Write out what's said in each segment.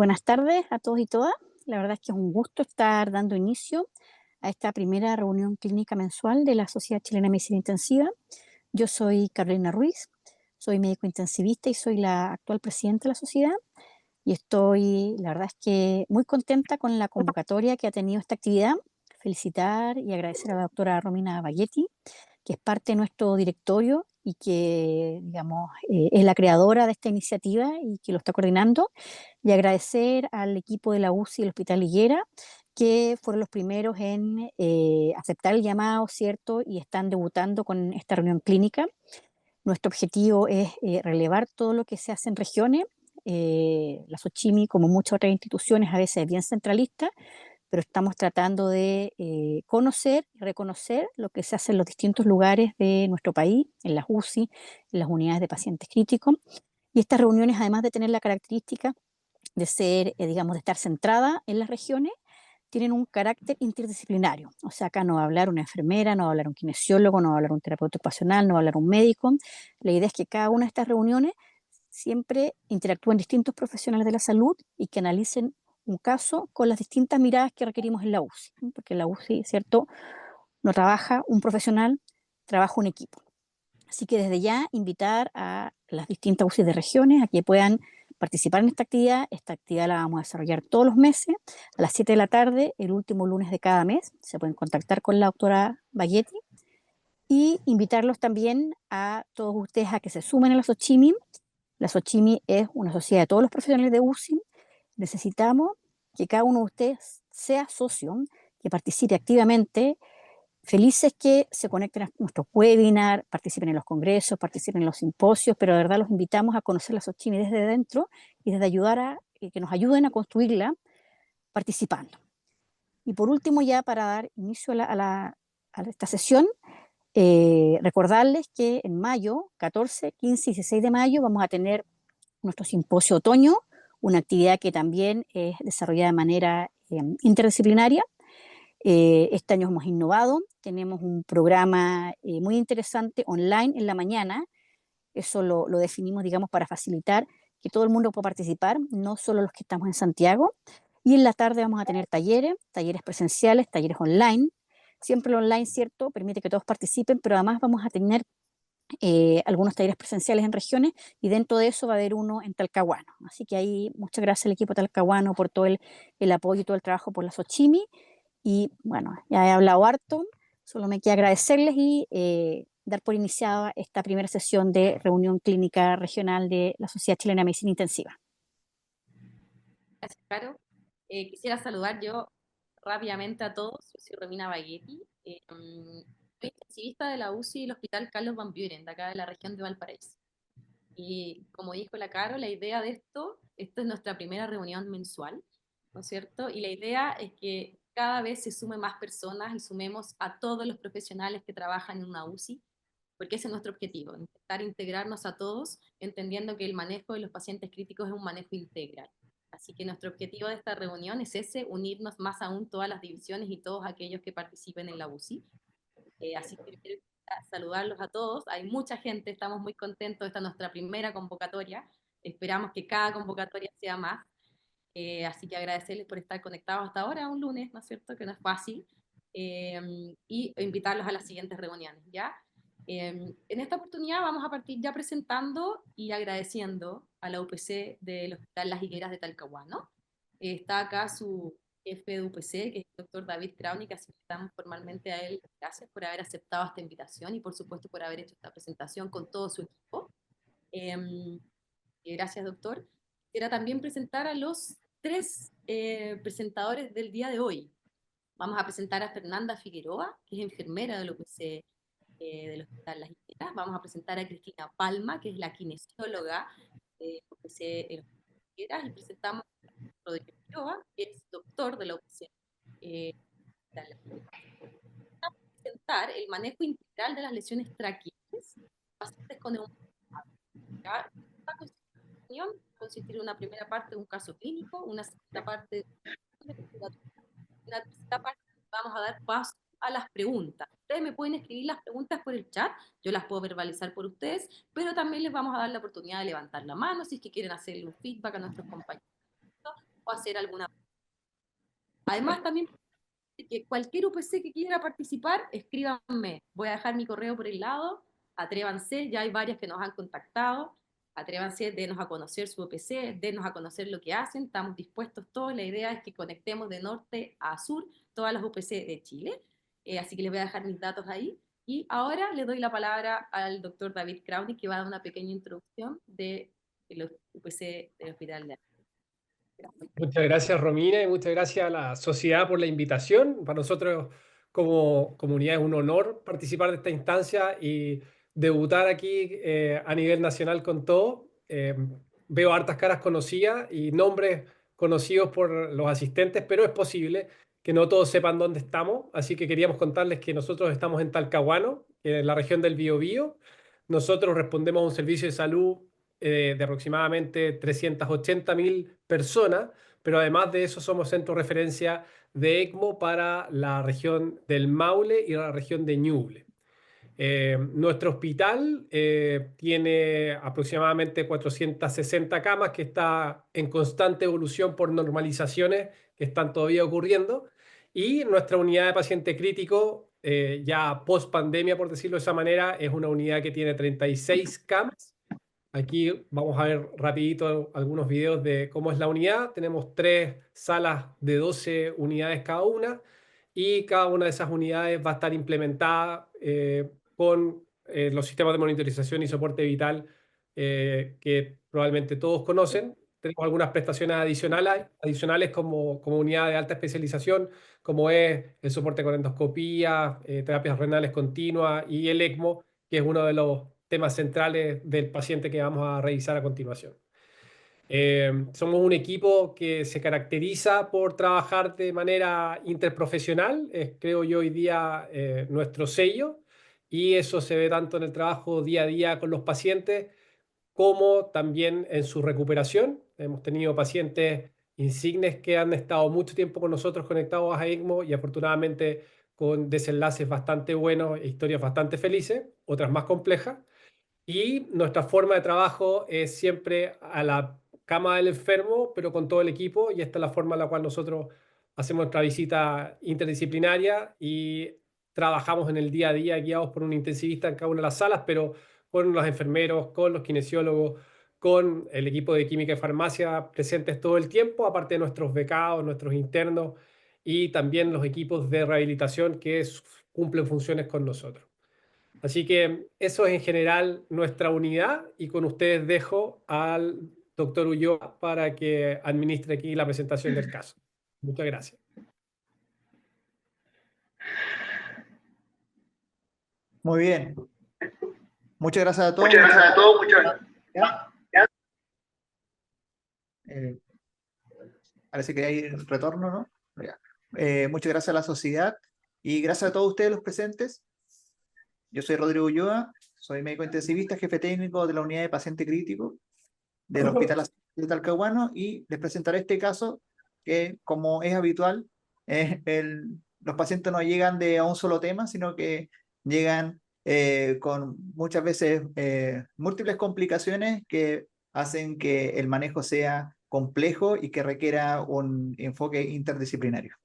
buenas tardes a todos y todas. La verdad es que es un gusto estar dando inicio a esta primera reunión clínica mensual de la Sociedad Chilena de Medicina Intensiva. Yo soy Carolina Ruiz, soy médico intensivista y soy la actual presidenta de la sociedad. Y estoy, la verdad es que muy contenta con la convocatoria que ha tenido esta actividad. Felicitar y agradecer a la doctora Romina Baghetti, que es parte de nuestro directorio y que, digamos, es la creadora de esta iniciativa y que lo está coordinando, y agradecer al equipo de la UCI y el Hospital Higuera, que fueron los primeros en aceptar el llamado, ¿cierto? Y están debutando con esta reunión clínica. Nuestro objetivo es relevar todo lo que se hace en regiones. La SOCHIMI, como muchas otras instituciones, a veces es bien centralista, pero estamos tratando de conocer y reconocer lo que se hace en los distintos lugares de nuestro país, en las UCI, en las unidades de pacientes críticos. Y estas reuniones, además de tener la característica de ser, digamos, de estar centrada en las regiones, tienen un carácter interdisciplinario. O sea, acá no va a hablar una enfermera, no va a hablar un kinesiólogo, no va a hablar un terapeuta ocupacional, no va a hablar un médico. La idea es que cada una de estas reuniones siempre interactúen distintos profesionales de la salud y que analicen un caso con las distintas miradas que requerimos en la UCI, porque en la UCI, ¿cierto?, no trabaja un profesional, trabaja un equipo. Así que desde ya invitar a las distintas UCI de regiones a que puedan participar en esta actividad. Esta actividad la vamos a desarrollar todos los meses a las 7 de la tarde, el último lunes de cada mes. Se pueden contactar con la doctora Baghetti y invitarlos también a todos ustedes a que se sumen a la SOCHIMI. La SOCHIMI es una sociedad de todos los profesionales de UCI. Necesitamos que cada uno de ustedes sea socio, que participe activamente. Felices que se conecten a nuestros webinars, participen en los congresos, participen en los simposios, pero de verdad los invitamos a conocer la SOCHIMI desde dentro y desde ayudar a que nos ayuden a construirla participando. Y por último, ya para dar inicio a esta sesión, recordarles que en mayo, 14, 15 y 16 de mayo, vamos a tener nuestro simposio otoño, una actividad que también es desarrollada de manera interdisciplinaria. Este año hemos innovado, tenemos un programa muy interesante online en la mañana. Eso lo definimos, digamos, para facilitar que todo el mundo pueda participar, no solo los que estamos en Santiago. Y en la tarde vamos a tener talleres presenciales, talleres online. Siempre lo online, ¿cierto?, permite que todos participen, pero además vamos a tener algunos talleres presenciales en regiones, y dentro de eso va a haber uno en Talcahuano. Así que ahí muchas gracias al equipo Talcahuano por todo el apoyo y todo el trabajo por la SOCHIMI. Y bueno, ya he hablado harto, solo me queda agradecerles y dar por iniciada esta primera sesión de reunión clínica regional de la Sociedad Chilena de Medicina Intensiva. Gracias, Caro. Quisiera saludar yo rápidamente a todos. Yo soy Romina Baghetti, soy intensivista de la UCI del Hospital Carlos Van Buren, de acá de la región de Valparaíso. Y como dijo la Caro, la idea de esto es nuestra primera reunión mensual, ¿no es cierto? Y la idea es que cada vez se sumen más personas y sumemos a todos los profesionales que trabajan en una UCI, porque ese es nuestro objetivo, intentar integrarnos a todos, entendiendo que el manejo de los pacientes críticos es un manejo integral. Así que nuestro objetivo de esta reunión es ese, unirnos más aún todas las divisiones y todos aquellos que participen en la UCI. Así que quiero saludarlos a todos. Hay mucha gente, estamos muy contentos. Esta es nuestra primera convocatoria. Esperamos que cada convocatoria sea más. Así que agradecerles por estar conectados hasta ahora, un lunes, ¿no es cierto? Que no es fácil. Y invitarlos a las siguientes reuniones, ¿ya? En esta oportunidad vamos a partir ya presentando y agradeciendo a la UPC del Hospital Las Higueras de Talcahuano. Está acá su jefe de UPC, que es el doctor David Krauni, así que damos formalmente a él gracias por haber aceptado esta invitación y por supuesto por haber hecho esta presentación con todo su equipo. Gracias, doctor. Quisiera también presentar a los tres presentadores del día de hoy. Vamos a presentar a Fernanda Figueroa, que es enfermera del UPC del Hospital Las Higueras. Vamos a presentar a Cristina Palma, que es la kinesióloga del UPC de Las Higueras. Y presentamos a Rodrigo Quiroga, que es doctor de la UPC Hospital Las Higueras. Vamos a presentar el manejo integral de las lesiones traqueales en pacientes con neumonía. Consistir en una primera parte de un caso clínico, una segunda parte de una tercera parte vamos a dar paso a las preguntas. Ustedes me pueden escribir las preguntas por el chat, yo las puedo verbalizar por ustedes, pero también les vamos a dar la oportunidad de levantar la mano si es que quieren hacerle un feedback a nuestros compañeros o hacer alguna. Además, también que cualquier UPC que quiera participar, escríbanme. Voy a dejar mi correo por el lado. Atrévanse, ya hay varias que nos han contactado. Atrévanse, denos a conocer su UPC, denos a conocer lo que hacen. Estamos dispuestos todos. La idea es que conectemos de norte a sur todas las UPC de Chile. Así que les voy a dejar mis datos ahí. Y ahora le doy la palabra al doctor David Crowley, que va a dar una pequeña introducción de los UPC del Hospital de Gracias. Muchas gracias, Romina, y muchas gracias a la sociedad por la invitación. Para nosotros, como comunidad, es un honor participar de esta instancia y debutar aquí a nivel nacional con todo. Veo hartas caras conocidas y nombres conocidos por los asistentes, pero es posible que no todos sepan dónde estamos. Así que queríamos contarles que nosotros estamos en Talcahuano, en la región del Biobío. Nosotros respondemos a un servicio de salud de aproximadamente 380.000 personas, pero además de eso somos centro de referencia de ECMO para la región del Maule y la región de Ñuble. Nuestro hospital tiene aproximadamente 460 camas, que está en constante evolución por normalizaciones que están todavía ocurriendo, y nuestra unidad de paciente crítico, ya post pandemia, por decirlo de esa manera, es una unidad que tiene 36 camas. Aquí vamos a ver rapidito algunos videos de cómo es la unidad. Tenemos 3 salas de 12 unidades cada una, y cada una de esas unidades va a estar implementada con los sistemas de monitorización y soporte vital que probablemente todos conocen. Tenemos algunas prestaciones adicionales como unidad de alta especialización, como es el soporte con endoscopía, terapias renales continuas y el ECMO, que es uno de los temas centrales del paciente que vamos a revisar a continuación. Somos un equipo que se caracteriza por trabajar de manera interprofesional, es, creo yo, hoy día nuestro sello, y eso se ve tanto en el trabajo día a día con los pacientes como también en su recuperación. Hemos tenido pacientes insignes que han estado mucho tiempo con nosotros conectados a ECMO y afortunadamente con desenlaces bastante buenos e historias bastante felices, otras más complejas. Y nuestra forma de trabajo es siempre a la cama del enfermo, pero con todo el equipo, y esta es la forma en la cual nosotros hacemos nuestra visita interdisciplinaria y trabajamos en el día a día guiados por un intensivista en cada una de las salas, pero con los enfermeros, con los kinesiólogos, con el equipo de química y farmacia presentes todo el tiempo, aparte de nuestros becados, nuestros internos y también los equipos de rehabilitación que cumplen funciones con nosotros. Así que eso es en general nuestra unidad, y con ustedes dejo al doctor Ulloa para que administre aquí la presentación del caso. Muchas gracias. Muy bien. Muchas gracias a todos. Muchas gracias a todos. Parece que hay retorno, ¿no? Muchas gracias a la sociedad y gracias a todos ustedes los presentes. Yo soy Rodrigo Ulloa, soy médico intensivista, jefe técnico de la unidad de paciente crítico del Hospital de Talcahuano, y les presentaré este caso que, como es habitual, los pacientes no llegan a un solo tema, sino que llegan con muchas veces múltiples complicaciones que hacen que el manejo sea complejo y que requiera un enfoque interdisciplinario.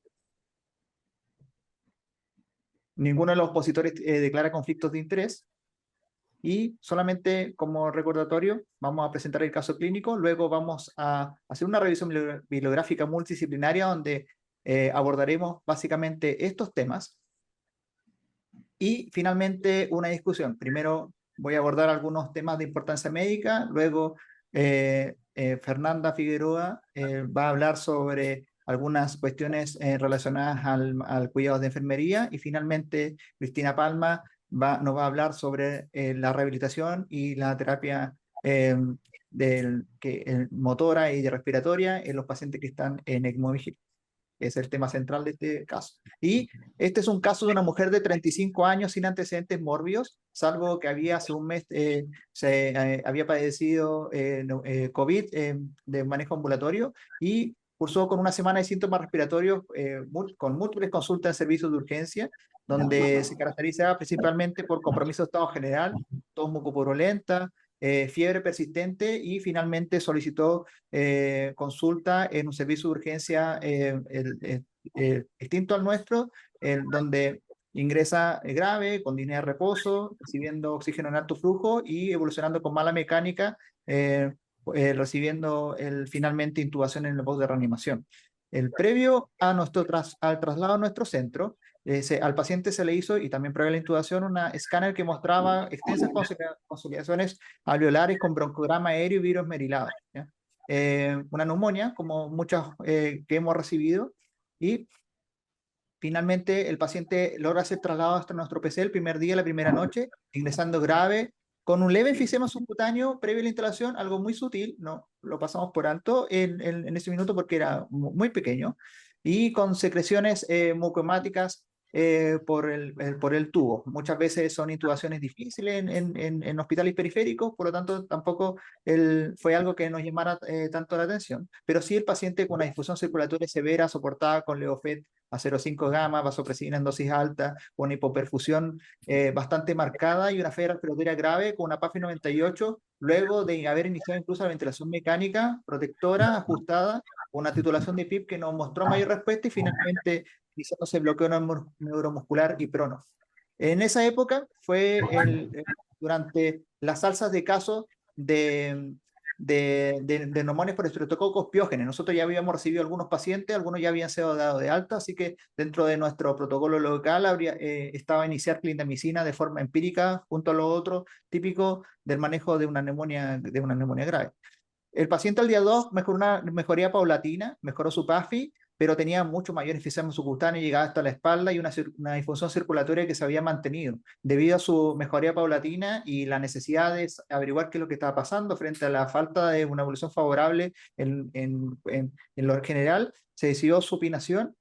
Ninguno de los opositores declara conflictos de interés, y solamente como recordatorio vamos a presentar el caso clínico, luego vamos a hacer una revisión bibliográfica multidisciplinaria donde abordaremos básicamente estos temas, y finalmente una discusión. Primero voy a abordar algunos temas de importancia médica, luego Fernanda Figueroa va a hablar sobre algunas cuestiones relacionadas al cuidado de enfermería, y finalmente Cristina Palma nos va a hablar sobre la rehabilitación y la terapia motora y respiratoria en los pacientes que están en ECMO-Vigil. Es el tema central de este caso. Y este es un caso de una mujer de 35 años sin antecedentes mórbidos, salvo que hace un mes había padecido COVID de manejo ambulatorio, y cursó con una semana de síntomas respiratorios con múltiples consultas en servicios de urgencia, donde se caracterizaba principalmente por compromiso de estado general, tos mucopurulenta, fiebre persistente y finalmente solicitó consulta en un servicio de urgencia distinto al nuestro, donde ingresa grave, con disnea de reposo, recibiendo oxígeno en alto flujo y evolucionando con mala mecánica, recibiendo finalmente intubación en el box de reanimación. El previo a al traslado a nuestro centro, al paciente se le hizo, y también previo a la intubación, una escáner que mostraba extensas consolidaciones alveolares con broncograma aéreo y virus esmerilado. Una neumonía, como muchas que hemos recibido, y finalmente el paciente logra ser trasladado hasta nuestro PC el primer día, la primera noche, ingresando grave, con un leve enfisema subcutáneo previo a la instalación, algo muy sutil, no lo pasamos por alto en ese minuto porque era muy pequeño, y con secreciones mucohemáticas por el tubo. Muchas veces son intubaciones difíciles en hospitales periféricos, por lo tanto tampoco fue algo que nos llamara tanto la atención, pero sí el paciente con una difusión circulatoria severa soportada con Leofet a 0,5 gamma, vasopresina en dosis alta, con hipoperfusión bastante marcada y una falla respiratoria grave con una PAFI 98, luego de haber iniciado incluso la ventilación mecánica protectora ajustada, una titulación de PIP que nos mostró mayor respuesta y finalmente iniciándose bloqueo neuromuscular y prono. En esa época fue durante las alzas de casos de neumonías por estreptococos piógenes. Nosotros ya habíamos recibido algunos pacientes, algunos ya habían sido dados de alta, así que dentro de nuestro protocolo local estaba iniciar clindamicina de forma empírica junto a lo otro típico del manejo de una neumonía grave. El paciente al día 2 mejoró una mejoría paulatina, mejoró su PAFI, pero tenía mucho mayor enfisema subcutáneo, llegaba hasta la espalda y una disfunción circulatoria que se había mantenido. Debido a su mejoría paulatina y la necesidad de averiguar qué es lo que estaba pasando frente a la falta de una evolución favorable en lo general, se decidió supinación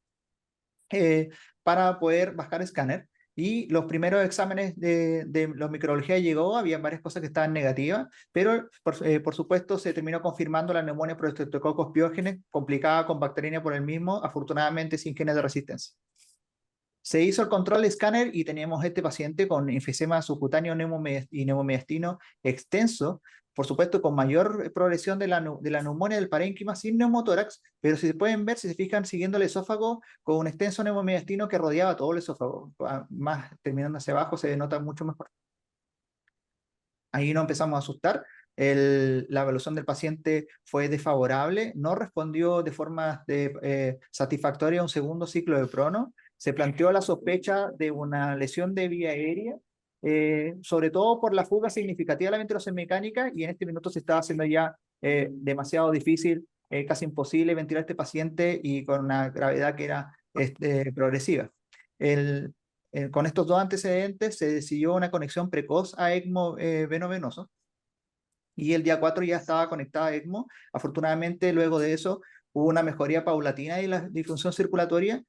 para poder bajar escáner. Y los primeros exámenes de la microbiología llegó, había varias cosas que estaban negativas, pero por supuesto se terminó confirmando la neumonía por estreptococos piógenes, complicada con bacteriana por el mismo, afortunadamente sin genes de resistencia. Se hizo el control de escáner y teníamos este paciente con enfisema subcutáneo y neumomediastino extenso, por supuesto con mayor progresión de la neumonía del parénquima sin neumotórax, pero si se pueden ver, si se fijan, siguiendo el esófago con un extenso neumomediastino que rodeaba todo el esófago, más terminando hacia abajo se denota mucho mejor. Ahí nos empezamos a asustar. La evaluación del paciente fue desfavorable, no respondió de forma satisfactoria a un segundo ciclo de prono. Se planteó la sospecha de una lesión de vía aérea, sobre todo por la fuga significativa de la ventilación mecánica, y en este minuto se estaba haciendo ya demasiado difícil, casi imposible ventilar a este paciente y con una gravedad que era progresiva. Con estos dos antecedentes se decidió una conexión precoz a ECMO veno-venoso, y el día 4 ya estaba conectada a ECMO. Afortunadamente, luego de eso, hubo una mejoría paulatina de la disfunción circulatoria,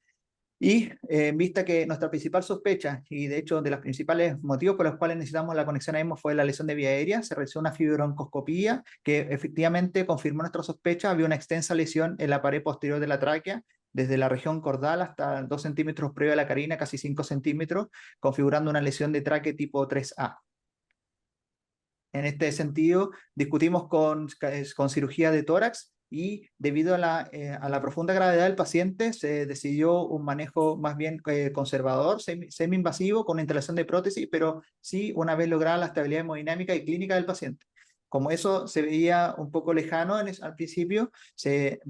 y en vista que nuestra principal sospecha, y de hecho de los principales motivos por los cuales necesitamos la conexión a ECMO fue la lesión de vía aérea, se realizó una fibroncoscopía que efectivamente confirmó nuestra sospecha. Había una extensa lesión en la pared posterior de la tráquea, desde la región cordal hasta 2 centímetros previo a la carina, casi 5 centímetros, configurando una lesión de tráquea tipo 3A. En este sentido, discutimos con cirugía de tórax, y debido a la profunda gravedad del paciente, se decidió un manejo más bien conservador, semi-invasivo, con instalación de prótesis, pero sí una vez lograda la estabilidad hemodinámica y clínica del paciente. Como eso se veía un poco lejano al principio, se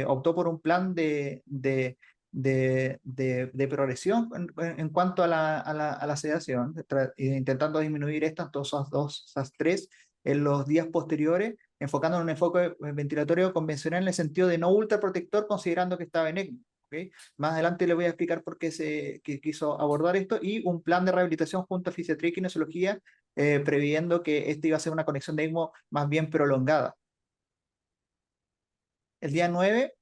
optó por un plan de progresión en cuanto a la sedación, intentando disminuir esas tres en los días posteriores, enfocando en un enfoque ventilatorio convencional en el sentido de no ultraprotector, considerando que estaba en ECMO. ¿Okay? Más adelante les voy a explicar por qué se quiso abordar esto, y un plan de rehabilitación junto a fisiatría y kinesiología, previendo que esto iba a ser una conexión de ECMO más bien prolongada. El día 9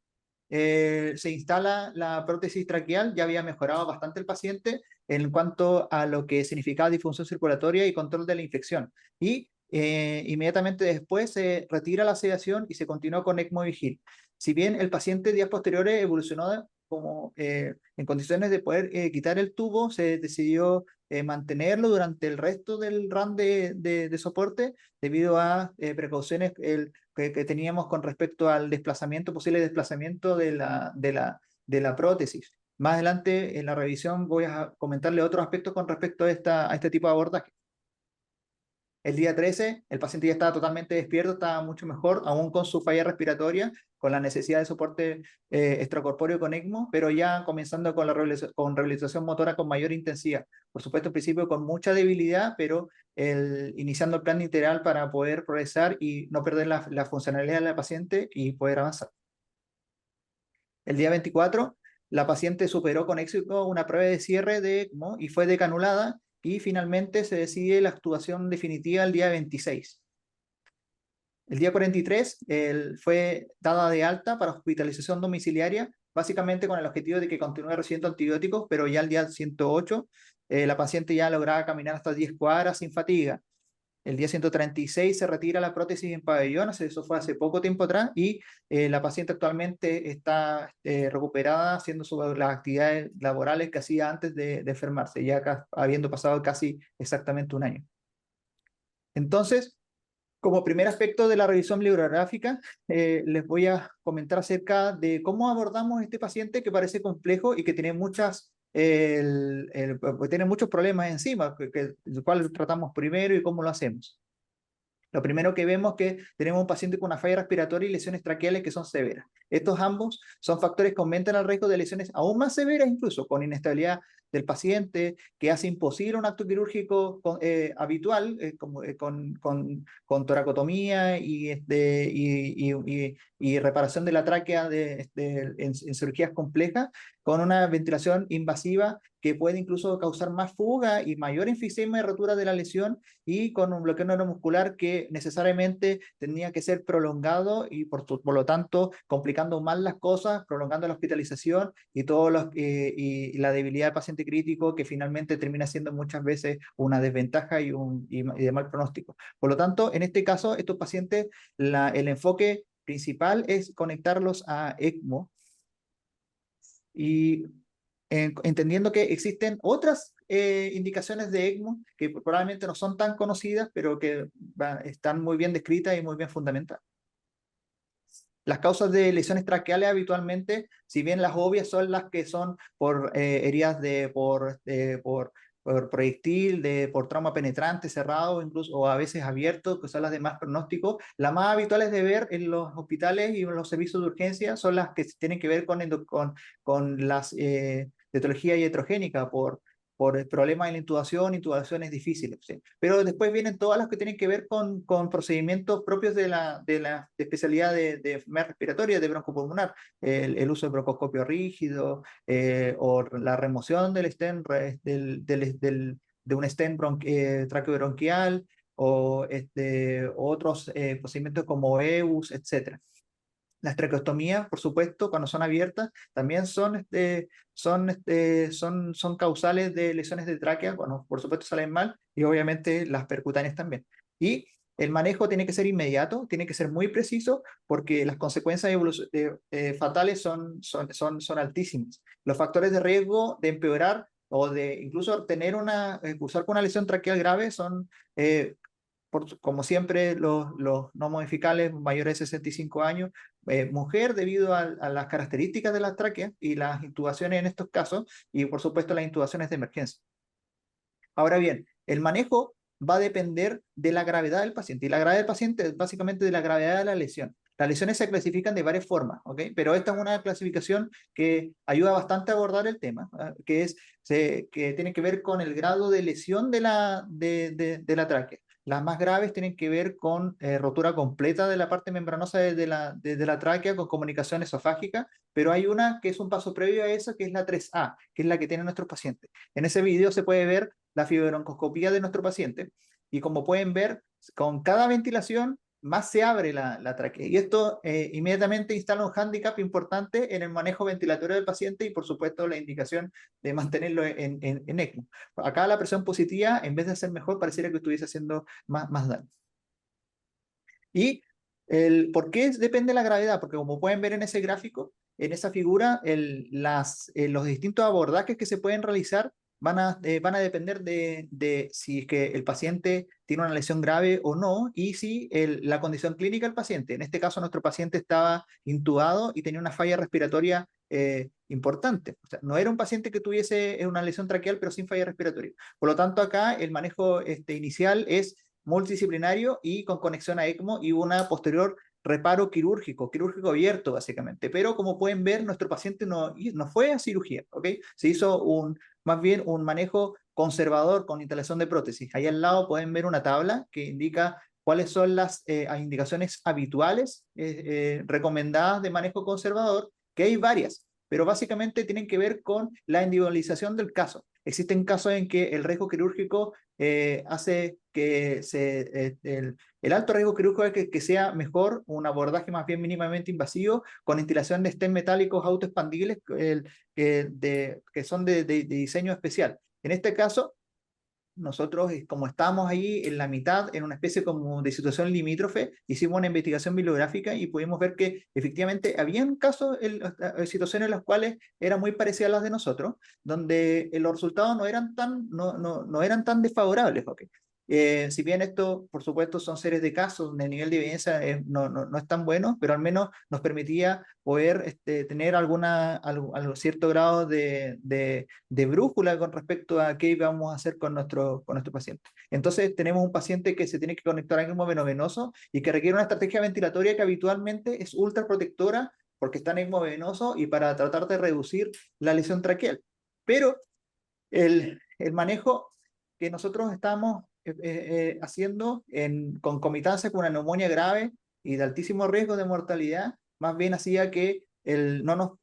se instala la prótesis traqueal. Ya había mejorado bastante el paciente en cuanto a lo que significaba disfunción circulatoria y control de la infección, y inmediatamente después se retira la sedación y se continuó con ECMO Vigil. Si bien el paciente días posteriores evolucionó como en condiciones de poder quitar el tubo, se decidió mantenerlo durante el resto del run de soporte debido a precauciones que teníamos con respecto al desplazamiento, posible desplazamiento de la prótesis. Más adelante en la revisión voy a comentarle otros aspectos con respecto a este tipo de abordaje. El día 13, el paciente ya estaba totalmente despierto, estaba mucho mejor, aún con su falla respiratoria, con la necesidad de soporte extracorpóreo con ECMO, pero ya comenzando con con rehabilitación motora con mayor intensidad. Por supuesto, al principio con mucha debilidad, pero iniciando el plan integral para poder progresar y no perder la funcionalidad de la paciente y poder avanzar. El día 24, la paciente superó con éxito una prueba de cierre de ECMO y fue decanulada, y finalmente se decide la actuación definitiva el día 26. El día 43 fue dada de alta para hospitalización domiciliaria, básicamente con el objetivo de que continúe recibiendo antibióticos, pero ya el día 108 la paciente ya lograba caminar hasta 10 cuadras sin fatiga. El día 136 se retira la prótesis en pabellón, eso fue hace poco tiempo atrás, y la paciente actualmente está recuperada haciendo las actividades laborales que hacía antes de enfermarse, ya habiendo pasado casi exactamente un año. Entonces, como primer aspecto de la revisión bibliográfica, les voy a comentar acerca de cómo abordamos este paciente que parece complejo y que tiene tiene muchos problemas encima, el cual tratamos primero y cómo lo hacemos. Lo primero que vemos es que tenemos un paciente con una falla respiratoria y lesiones traqueales que son severas. Estos ambos son factores que aumentan el riesgo de lesiones aún más severas, incluso con inestabilidad del paciente, que hace imposible un acto quirúrgico habitual, con toracotomía y reparación de la tráquea en cirugías complejas, con una ventilación invasiva que puede incluso causar más fuga y mayor enfisema y rotura de la lesión, y con un bloqueo neuromuscular que necesariamente tenía que ser prolongado y por lo tanto complicando más las cosas, prolongando la hospitalización y la debilidad del paciente crítico, que finalmente termina siendo muchas veces una desventaja y de mal pronóstico. Por lo tanto, en este caso, estos pacientes, el enfoque principal es conectarlos a ECMO, y entendiendo que existen otras indicaciones de ECMO que probablemente no son tan conocidas, pero que están muy bien descritas y muy bien fundamentadas. Las causas de lesiones traqueales habitualmente, si bien las obvias son las que son por heridas por proyectil, por trauma penetrante, cerrado, incluso, o a veces abierto, que son las de más pronóstico, las más habituales de ver en los hospitales y en los servicios de urgencia son las que tienen que ver con las etiología iatrogénica, por problemas en la intubaciones difíciles. ¿Sí? Pero después vienen todas las que tienen que ver con procedimientos propios de la especialidad de enfermedad respiratoria, de broncopulmonar, el uso de broncoscopio rígido, o la remoción del stent, de un stent traqueobronquial, o otros procedimientos como EUS, etc. Las traqueostomías, por supuesto, cuando son abiertas, también son causales de lesiones de tráquea, bueno, por supuesto salen mal, y obviamente las percutáneas también. Y el manejo tiene que ser inmediato, tiene que ser muy preciso, porque las consecuencias fatales son altísimas. Los factores de riesgo de empeorar o de incluso cursar con una lesión traqueal grave son como siempre, los no modificables mayores de 65 años, mujer debido a las características de las tráqueas y las intubaciones en estos casos, y por supuesto las intubaciones de emergencia. Ahora bien, el manejo va a depender de la gravedad del paciente, y la gravedad del paciente es básicamente de la gravedad de la lesión. Las lesiones se clasifican de varias formas, ¿ok? Pero esta es una clasificación que ayuda bastante a abordar el tema, que tiene que ver con el grado de lesión de la tráquea. Las más graves tienen que ver con rotura completa de la parte membranosa de la tráquea con comunicación esofágica, pero hay una que es un paso previo a eso, que es la 3A, que es la que tienen nuestros pacientes. En ese video se puede ver la fibrobroncoscopía de nuestro paciente, y como pueden ver, con cada ventilación más se abre la tráquea, y esto inmediatamente instala un hándicap importante en el manejo ventilatorio del paciente, y por supuesto la indicación de mantenerlo en ECMO. Acá la presión positiva, en vez de ser mejor, pareciera que estuviese haciendo más daño. ¿Y por qué depende de la gravedad? Porque como pueden ver en ese gráfico, en esa figura, los distintos abordajes que se pueden realizar van a depender de si es que el paciente tiene una lesión grave o no, y si la condición clínica del paciente. En este caso, nuestro paciente estaba intubado y tenía una falla respiratoria importante. O sea, no era un paciente que tuviese una lesión traqueal, pero sin falla respiratoria. Por lo tanto, acá el manejo inicial es multidisciplinario y con conexión a ECMO y una posterior reparo quirúrgico abierto básicamente. Pero como pueden ver, nuestro paciente no fue a cirugía, ¿ok? Se hizo más bien un manejo conservador con instalación de prótesis. Ahí al lado pueden ver una tabla que indica cuáles son las indicaciones habituales recomendadas de manejo conservador, que hay varias, pero básicamente tienen que ver con la individualización del caso. Existen casos en que el riesgo quirúrgico hace que el alto riesgo quirúrgico es que sea mejor un abordaje más bien mínimamente invasivo con instalación de stent metálicos autoexpandibles que son de diseño especial. En este caso, nosotros, como estábamos ahí en la mitad, en una especie como de situación limítrofe, hicimos una investigación bibliográfica y pudimos ver que efectivamente habían casos, situaciones en las cuales eran muy parecidas a las de nosotros, donde los resultados no eran tan desfavorables. ¿Okay? Si bien esto, por supuesto, son series de casos donde el nivel de evidencia no es tan bueno, pero al menos nos permitía poder tener algún cierto grado de brújula con respecto a qué vamos a hacer con nuestro paciente. Entonces tenemos un paciente que se tiene que conectar a ECMO venoso y que requiere una estrategia ventilatoria que habitualmente es ultra protectora porque está en ECMO venoso y para tratar de reducir la lesión traqueal. Pero el manejo que nosotros estamos haciendo en concomitancia con una neumonía grave y de altísimo riesgo de mortalidad, más bien hacía que no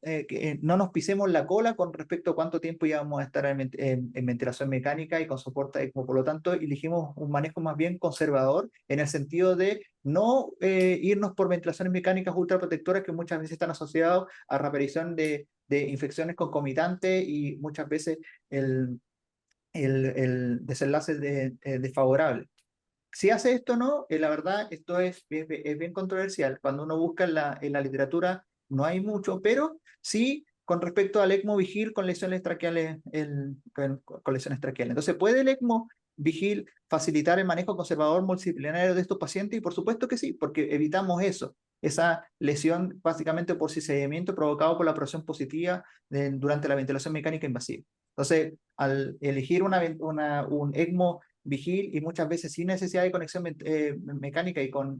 nos pisemos la cola con respecto a cuánto tiempo íbamos a estar en ventilación mecánica y con soporte ECMO. Por lo tanto, elegimos un manejo más bien conservador en el sentido de no irnos por ventilaciones mecánicas ultraprotectoras que muchas veces están asociados a reaparición de infecciones concomitantes y muchas veces el desenlace desfavorable. Si hace esto o no, la verdad, esto es bien controversial. Cuando uno busca en la literatura, no hay mucho, pero sí con respecto al ECMO Vigil con lesiones traqueales, con lesiones traqueales. Entonces, ¿puede el ECMO Vigil facilitar el manejo conservador multidisciplinario de estos pacientes? Y por supuesto que sí, porque evitamos esa lesión básicamente por cisaillamiento provocado por la presión positiva durante la ventilación mecánica invasiva. Entonces, al elegir un ECMO Vigil y muchas veces sin necesidad de conexión mecánica y con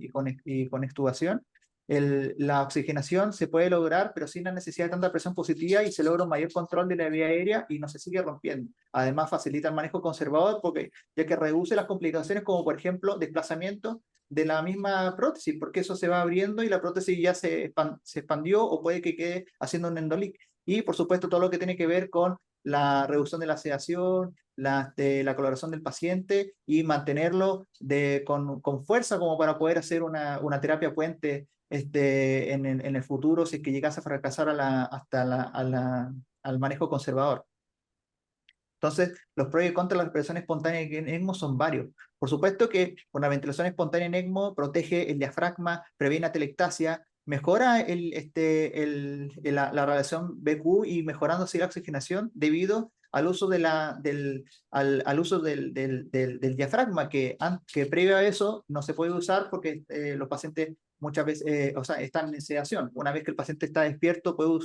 extubación, la oxigenación se puede lograr, pero sin la necesidad de tanta presión positiva y se logra un mayor control de la vía aérea y no se sigue rompiendo. Además, facilita el manejo conservador porque ya que reduce las complicaciones como, por ejemplo, desplazamiento de la misma prótesis, porque eso se va abriendo y la prótesis ya se expandió o puede que quede haciendo un endolic. Y, por supuesto, todo lo que tiene que ver con la reducción de la sedación, de la coloración del paciente y mantenerlo con fuerza como para poder hacer una terapia puente en el futuro si es que llegase a fracasar al manejo conservador. Entonces, los pros y contras de la respiración espontánea en ECMO son varios. Por supuesto que una ventilación espontánea en ECMO protege el diafragma, previene atelectasia, mejora la relación BQ y mejorando así la oxigenación debido al uso, al uso del diafragma, que previo a eso no se puede usar porque los pacientes muchas veces están en sedación. Una vez que el paciente está despierto, puede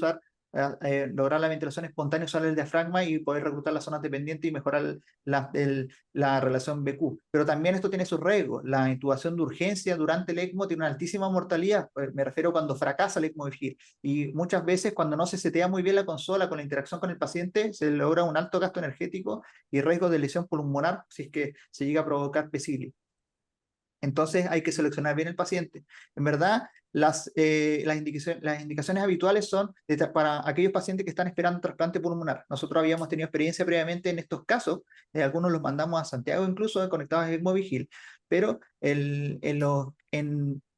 lograr la ventilación espontánea, usar el diafragma y poder reclutar las zonas dependientes y mejorar la relación BQ. Pero también esto tiene sus riesgos. La intubación de urgencia durante el ECMO tiene una altísima mortalidad, me refiero cuando fracasa el ECMO Vigil. Y muchas veces cuando no se setea muy bien la consola con la interacción con el paciente, se logra un alto gasto energético y riesgo de lesión pulmonar si es que se llega a provocar PECILI. Entonces hay que seleccionar bien el paciente. En verdad, las indicaciones habituales son para aquellos pacientes que están esperando trasplante pulmonar. Nosotros habíamos tenido experiencia previamente en estos casos, algunos los mandamos a Santiago incluso conectados a ECMO Vigil, pero en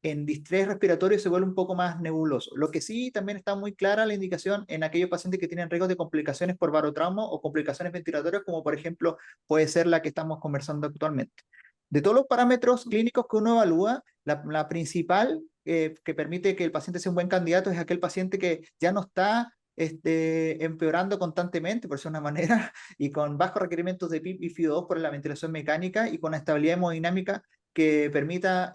distrés respiratorio se vuelve un poco más nebuloso. Lo que sí también está muy clara la indicación en aquellos pacientes que tienen riesgos de complicaciones por barotrauma o complicaciones ventilatorias, como por ejemplo puede ser la que estamos conversando actualmente. De todos los parámetros clínicos que uno evalúa, la principal que permite que el paciente sea un buen candidato es aquel paciente que ya no está empeorando constantemente, por decirlo de una manera, y con bajos requerimientos de PIB y FIO2 por la ventilación mecánica y con estabilidad hemodinámica que permita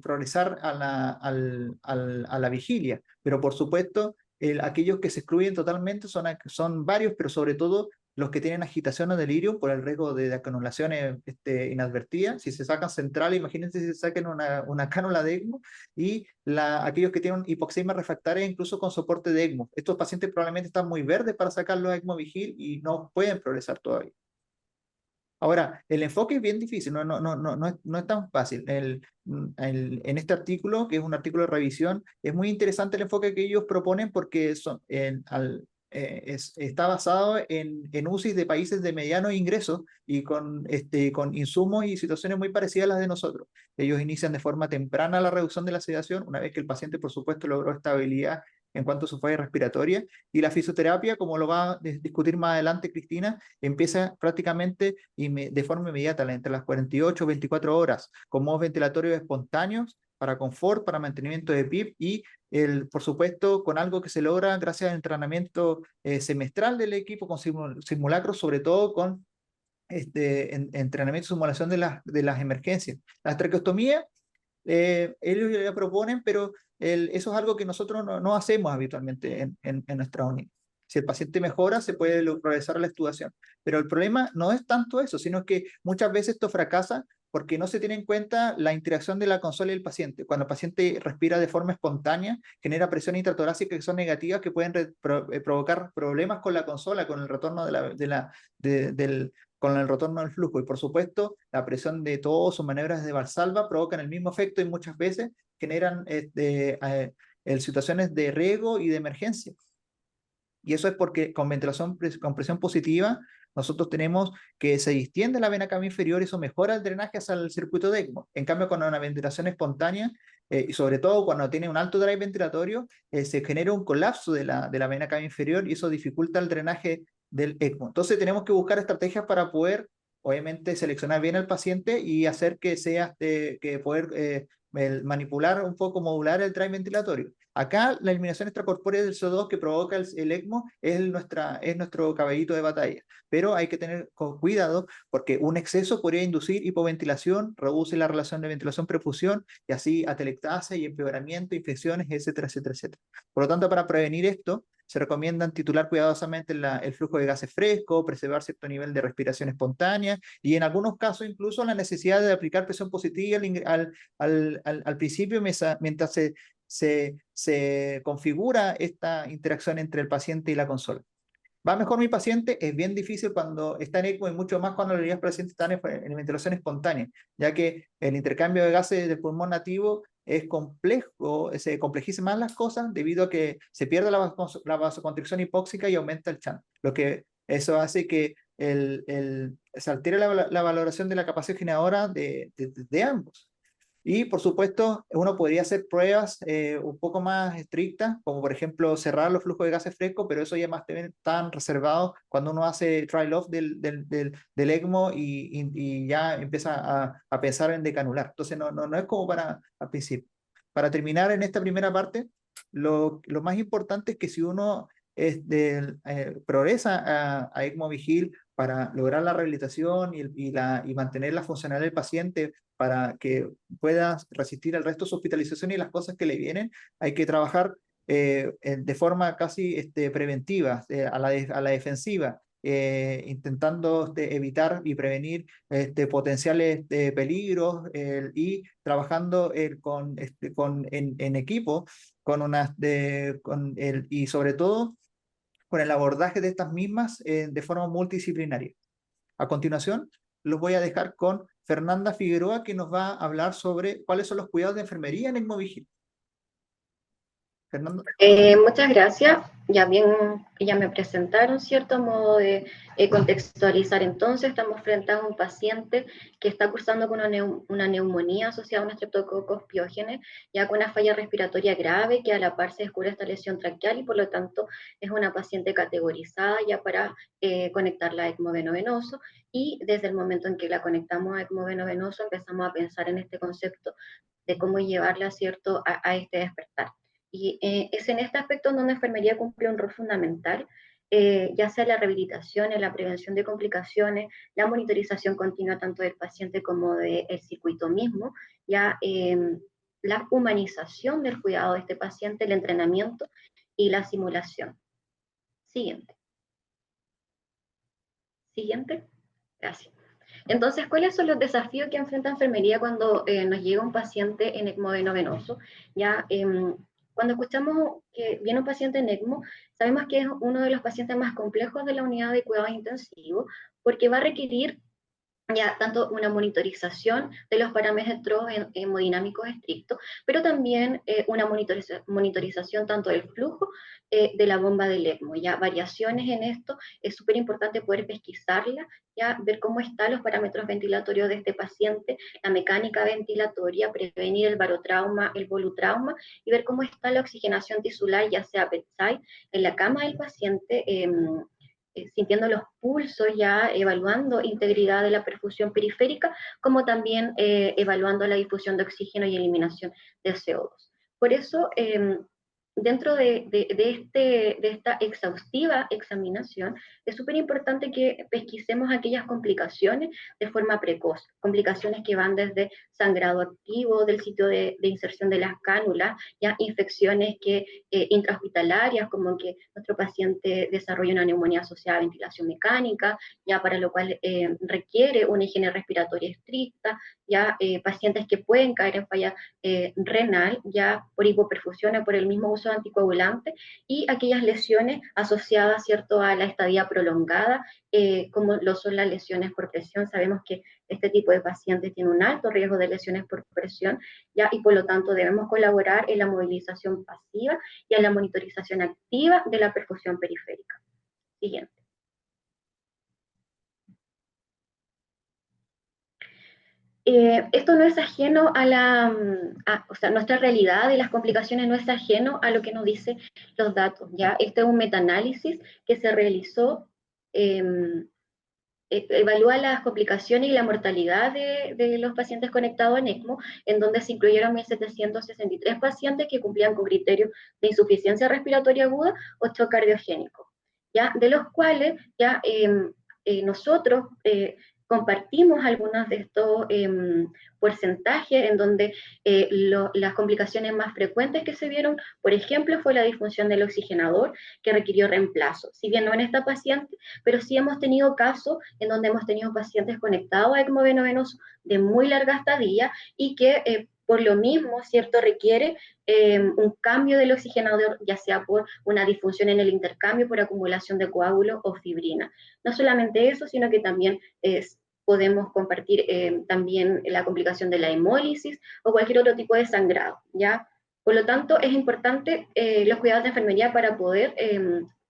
progresar a la vigilia. Pero por supuesto, aquellos que se excluyen totalmente son varios, pero sobre todo los que tienen agitación o delirio por el riesgo de acanulaciones inadvertidas. Si se sacan central, imagínense si se saquen una cánula de ECMO, y aquellos que tienen hipoxemia refractaria incluso con soporte de ECMO. Estos pacientes probablemente están muy verdes para sacarlos a ECMO Vigil y no pueden progresar todavía. Ahora, el enfoque es bien difícil, no es tan fácil. En este artículo, que es un artículo de revisión, es muy interesante el enfoque que ellos proponen porque está basado en UCIs de países de mediano ingreso y con insumos y situaciones muy parecidas a las de nosotros. Ellos inician de forma temprana la reducción de la sedación, una vez que el paciente, por supuesto, logró estabilidad en cuanto a su falla respiratoria, y la fisioterapia, como lo va a discutir más adelante Cristina, empieza prácticamente de forma inmediata, entre las 48 y 24 horas, con modos ventilatorios espontáneos para confort, para mantenimiento de PIB y, por supuesto, con algo que se logra gracias al entrenamiento semestral del equipo con simulacros, sobre todo con entrenamiento y simulación de las emergencias. La traqueostomía, ellos ya proponen, pero eso es algo que nosotros no hacemos habitualmente en nuestra unidad. Si el paciente mejora, se puede progresar a la extubación. Pero el problema no es tanto eso, sino que muchas veces esto fracasa porque no se tiene en cuenta la interacción de la consola y el paciente. Cuando el paciente respira de forma espontánea, genera presión intratorácica que son negativas, que pueden provocar problemas con la consola, con el retorno con el retorno del flujo. Y por supuesto, la presión de tos o maniobras de Valsalva provocan el mismo efecto y muchas veces generan situaciones de riesgo y de emergencia. Y eso es porque con ventilación con presión positiva, nosotros tenemos que se distiende la vena cava inferior y eso mejora el drenaje hacia el circuito de ECMO. En cambio, con una ventilación espontánea, y sobre todo cuando tiene un alto drive ventilatorio, se genera un colapso de la vena cava inferior y eso dificulta el drenaje del ECMO. Entonces tenemos que buscar estrategias para poder, obviamente, seleccionar bien al paciente y hacer que poder manipular un poco, modular el drive ventilatorio. Acá la eliminación extracorpórea del CO2 que provoca el ECMO es nuestro caballito de batalla, pero hay que tener cuidado porque un exceso podría inducir hipoventilación, reduce la relación de ventilación-perfusión y así atelectasia y empeoramiento, infecciones, etcétera, etcétera, etcétera. Por lo tanto, para prevenir esto, se recomiendan titular cuidadosamente el flujo de gases fresco, preservar cierto nivel de respiración espontánea y en algunos casos incluso la necesidad de aplicar presión positiva al principio mientras se configura esta interacción entre el paciente y la consola. ¿Va mejor mi paciente? Es bien difícil cuando está en ECMO y mucho más cuando los pacientes están en ventilación espontánea, ya que el intercambio de gases del pulmón nativo es complejo, se complejiza más las cosas debido a que se pierde la vasoconstricción hipóxica y aumenta el chant, lo que eso hace que se altere la valoración de la capacidad generadora de ambos. Y por supuesto, uno podría hacer pruebas un poco más estrictas, como por ejemplo cerrar los flujos de gases frescos, pero eso ya más tan reservado cuando uno hace trial off del ECMO y ya empieza a pensar en decanular. Entonces no es como al principio. Para terminar en esta primera parte, lo más importante es que si uno progresa a ECMO Vigil para lograr la rehabilitación y mantener la funcionalidad del paciente para que pueda resistir al resto de su hospitalización y las cosas que le vienen, hay que trabajar de forma casi preventiva, a la defensiva, intentando evitar y prevenir potenciales peligros y trabajando en equipo y sobre todo con el abordaje de estas mismas de forma multidisciplinaria. A continuación, los voy a dejar con Fernanda Figueroa, que nos va a hablar sobre cuáles son los cuidados de enfermería en ECMO Vigil. Fernanda. Muchas gracias. Ya bien, ya me presentaron, ¿cierto? Modo de contextualizar. Entonces, estamos frente a un paciente que está cursando con una neumonía asociada a un Streptococcus pyogenes, ya con una falla respiratoria grave, que a la par se descubre esta lesión traqueal y por lo tanto es una paciente categorizada ya para conectarla a ECMO veno-venoso. Y desde el momento en que la conectamos a ECMO veno-venoso empezamos a pensar en este concepto de cómo llevarla, ¿cierto?, a este despertar. Y es en este aspecto donde enfermería cumple un rol fundamental, ya sea la rehabilitación, en la prevención de complicaciones, la monitorización continua tanto del paciente como del circuito mismo, ya la humanización del cuidado de este paciente, el entrenamiento y la simulación. Siguiente. Siguiente. Gracias. Entonces, ¿cuáles son los desafíos que enfrenta enfermería cuando nos llega un paciente en ECMO venoso? Ya, cuando escuchamos que viene un paciente en ECMO, sabemos que es uno de los pacientes más complejos de la unidad de cuidados intensivos, porque va a requerir ya tanto una monitorización de los parámetros hemodinámicos estrictos, pero también una monitorización tanto del flujo de la bomba del ECMO. Ya variaciones en esto, es súper importante poder pesquisarla, ya ver cómo están los parámetros ventilatorios de este paciente, la mecánica ventilatoria, prevenir el barotrauma, el volutrauma, y ver cómo está la oxigenación tisular, ya sea bedside, en la cama del paciente, sintiendo los pulsos, ya evaluando integridad de la perfusión periférica, como también evaluando la difusión de oxígeno y eliminación de CO2. Por eso, dentro de esta exhaustiva examinación, es súper importante que pesquisemos aquellas complicaciones de forma precoz, complicaciones que van desde sangrado activo del sitio de inserción de las cánulas, ya infecciones intrahospitalarias, como que nuestro paciente desarrolla una neumonía asociada a ventilación mecánica, ya para lo cual requiere una higiene respiratoria estricta, ya pacientes que pueden caer en falla renal, ya por hipoperfusión o por el mismo uso de anticoagulantes, y aquellas lesiones asociadas, ¿cierto?, a la estadía prolongada, como lo son las lesiones por presión. Sabemos que este tipo de pacientes tiene un alto riesgo de lesiones por presión, ya, y por lo tanto debemos colaborar en la movilización pasiva y en la monitorización activa de la perfusión periférica. Siguiente. Esto no es ajeno o sea, nuestra realidad y las complicaciones no es ajeno a lo que nos dicen los datos, ¿ya? Este es un metaanálisis que se realizó, evalúa las complicaciones y la mortalidad de los pacientes conectados en ECMO, en donde se incluyeron 1.763 pacientes que cumplían con criterios de insuficiencia respiratoria aguda o shock cardiogénico, ¿ya? De los cuales ya nosotros compartimos algunos de estos porcentajes en donde las complicaciones más frecuentes que se vieron, por ejemplo, fue la disfunción del oxigenador que requirió reemplazo. Si bien no en esta paciente, pero sí hemos tenido casos en donde hemos tenido pacientes conectados a ECMO venoso de muy larga estadía y que por lo mismo, ¿cierto?, requiere un cambio del oxigenador, ya sea por una disfunción en el intercambio, por acumulación de coágulos o fibrina. No solamente eso, sino que también podemos compartir también la complicación de la hemólisis o cualquier otro tipo de sangrado, ¿ya? Por lo tanto, es importante los cuidados de enfermería para poder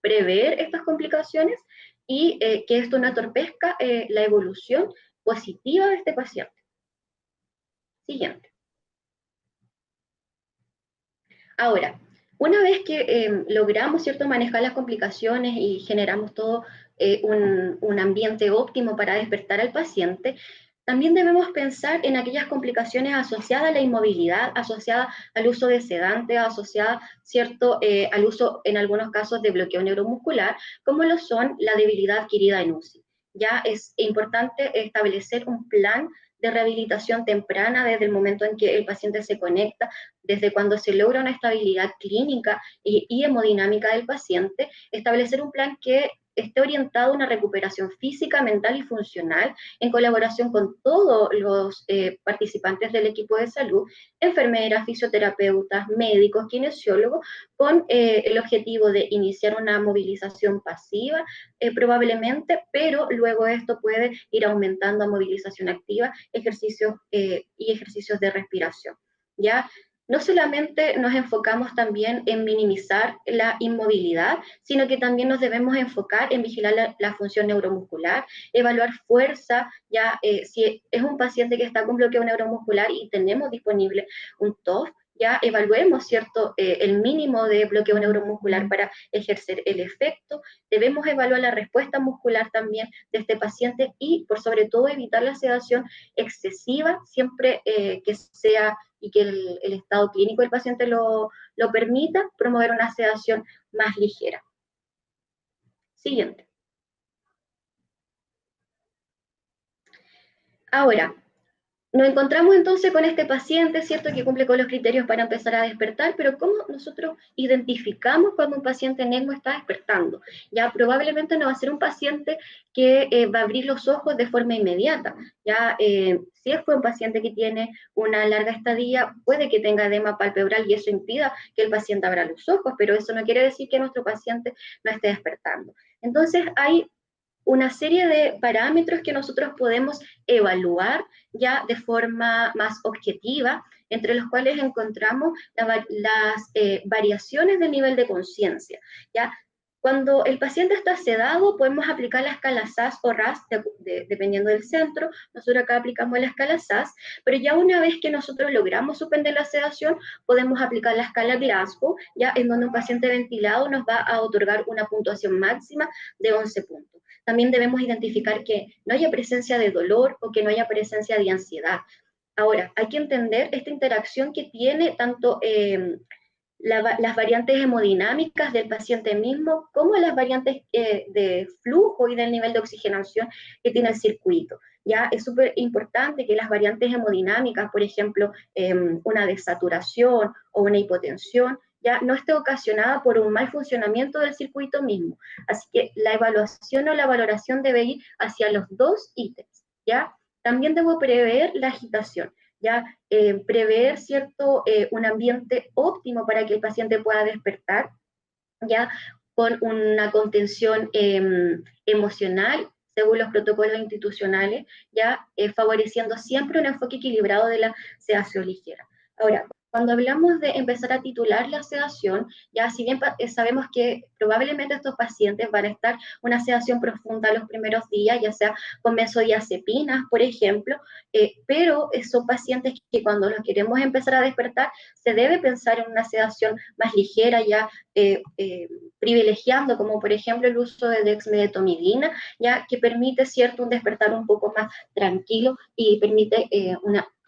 prever estas complicaciones y que esto no entorpezca la evolución positiva de este paciente. Siguiente. Ahora, una vez que logramos, ¿cierto?, manejar las complicaciones y generamos todo un ambiente óptimo para despertar al paciente, también debemos pensar en aquellas complicaciones asociadas a la inmovilidad, asociadas al uso de sedantes, asociadas, ¿cierto?, al uso, en algunos casos, de bloqueo neuromuscular, como lo son la debilidad adquirida en UCI. Ya es importante establecer un plan de rehabilitación temprana desde el momento en que el paciente se conecta, desde cuando se logra una estabilidad clínica y hemodinámica del paciente, establecer un plan que esté orientado a una recuperación física, mental y funcional en colaboración con todos los participantes del equipo de salud, enfermeras, fisioterapeutas, médicos, kinesiólogos, con el objetivo de iniciar una movilización pasiva probablemente, pero luego esto puede ir aumentando a movilización activa, ejercicios y ejercicios de respiración, ¿ya? No solamente nos enfocamos también en minimizar la inmovilidad, sino que también nos debemos enfocar en vigilar la función neuromuscular, evaluar fuerza, ya si es un paciente que está con bloqueo neuromuscular y tenemos disponible un TOF, ya evaluemos, ¿cierto?, el mínimo de bloqueo neuromuscular para ejercer el efecto. Debemos evaluar la respuesta muscular también de este paciente y, por sobre todo, evitar la sedación excesiva, siempre que sea y que el estado clínico del paciente lo permita, promover una sedación más ligera. Siguiente. Ahora, nos encontramos entonces con este paciente, ¿cierto?, que cumple con los criterios para empezar a despertar, pero ¿cómo nosotros identificamos cuando un paciente en ECMO está despertando? Ya probablemente no va a ser un paciente que va a abrir los ojos de forma inmediata. Ya si fue un paciente que tiene una larga estadía, puede que tenga edema palpebral y eso impida que el paciente abra los ojos, pero eso no quiere decir que nuestro paciente no esté despertando. Entonces hay una serie de parámetros que nosotros podemos evaluar ya de forma más objetiva, entre los cuales encontramos las variaciones del nivel de conciencia. ¿Ya? Cuando el paciente está sedado, podemos aplicar la escala SAS o RAS, dependiendo del centro. Nosotros acá aplicamos la escala SAS, pero ya una vez que nosotros logramos suspender la sedación, podemos aplicar la escala Glasgow, ya en donde un paciente ventilado nos va a otorgar una puntuación máxima de 11 puntos. También debemos identificar que no haya presencia de dolor o que no haya presencia de ansiedad. Ahora, hay que entender esta interacción que tiene tanto las variantes hemodinámicas del paciente mismo como las variantes de flujo y del nivel de oxigenación que tiene el circuito. Ya es súper importante que las variantes hemodinámicas, por ejemplo, una desaturación o una hipotensión, ya no esté ocasionada por un mal funcionamiento del circuito mismo. Así que la evaluación o la valoración debe ir hacia los dos ítems, ¿ya? También debo prever la agitación, ¿ya? Prever, ¿cierto?, un ambiente óptimo para que el paciente pueda despertar, ¿ya? Con una contención emocional, según los protocolos institucionales, ya favoreciendo siempre un enfoque equilibrado de la sedación ligera. Ahora, cuando hablamos de empezar a titular la sedación, ya si bien sabemos que probablemente estos pacientes van a estar una sedación profunda los primeros días, ya sea con benzodiazepinas, por ejemplo, pero son pacientes que cuando los queremos empezar a despertar, se debe pensar en una sedación más ligera, ya privilegiando, como por ejemplo el uso de dexmedetomidina, ya que permite, ¿cierto?, un despertar un poco más tranquilo y permite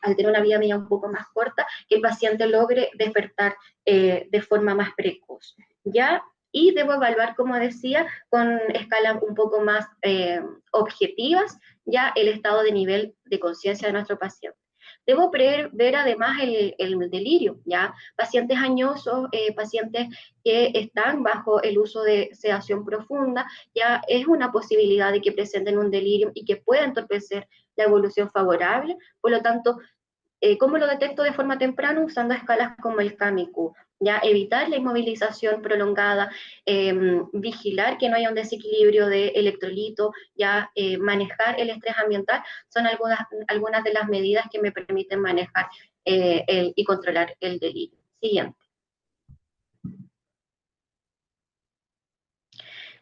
al tener una vida media un poco más corta, que el paciente logre despertar de forma más precoz, ¿ya? Y debo evaluar, como decía, con escalas un poco más objetivas, ya el estado de nivel de conciencia de nuestro paciente. Debo ver además el delirio, ¿ya? Pacientes añosos, pacientes que están bajo el uso de sedación profunda, ya es una posibilidad de que presenten un delirio y que pueda entorpecer la evolución favorable. Por lo tanto, ¿cómo lo detecto de forma temprana? Usando escalas como el CAMI-Q, ya evitar la inmovilización prolongada, vigilar que no haya un desequilibrio de electrolito, ya manejar el estrés ambiental, son algunas de las medidas que me permiten manejar y controlar el delirio. Siguiente.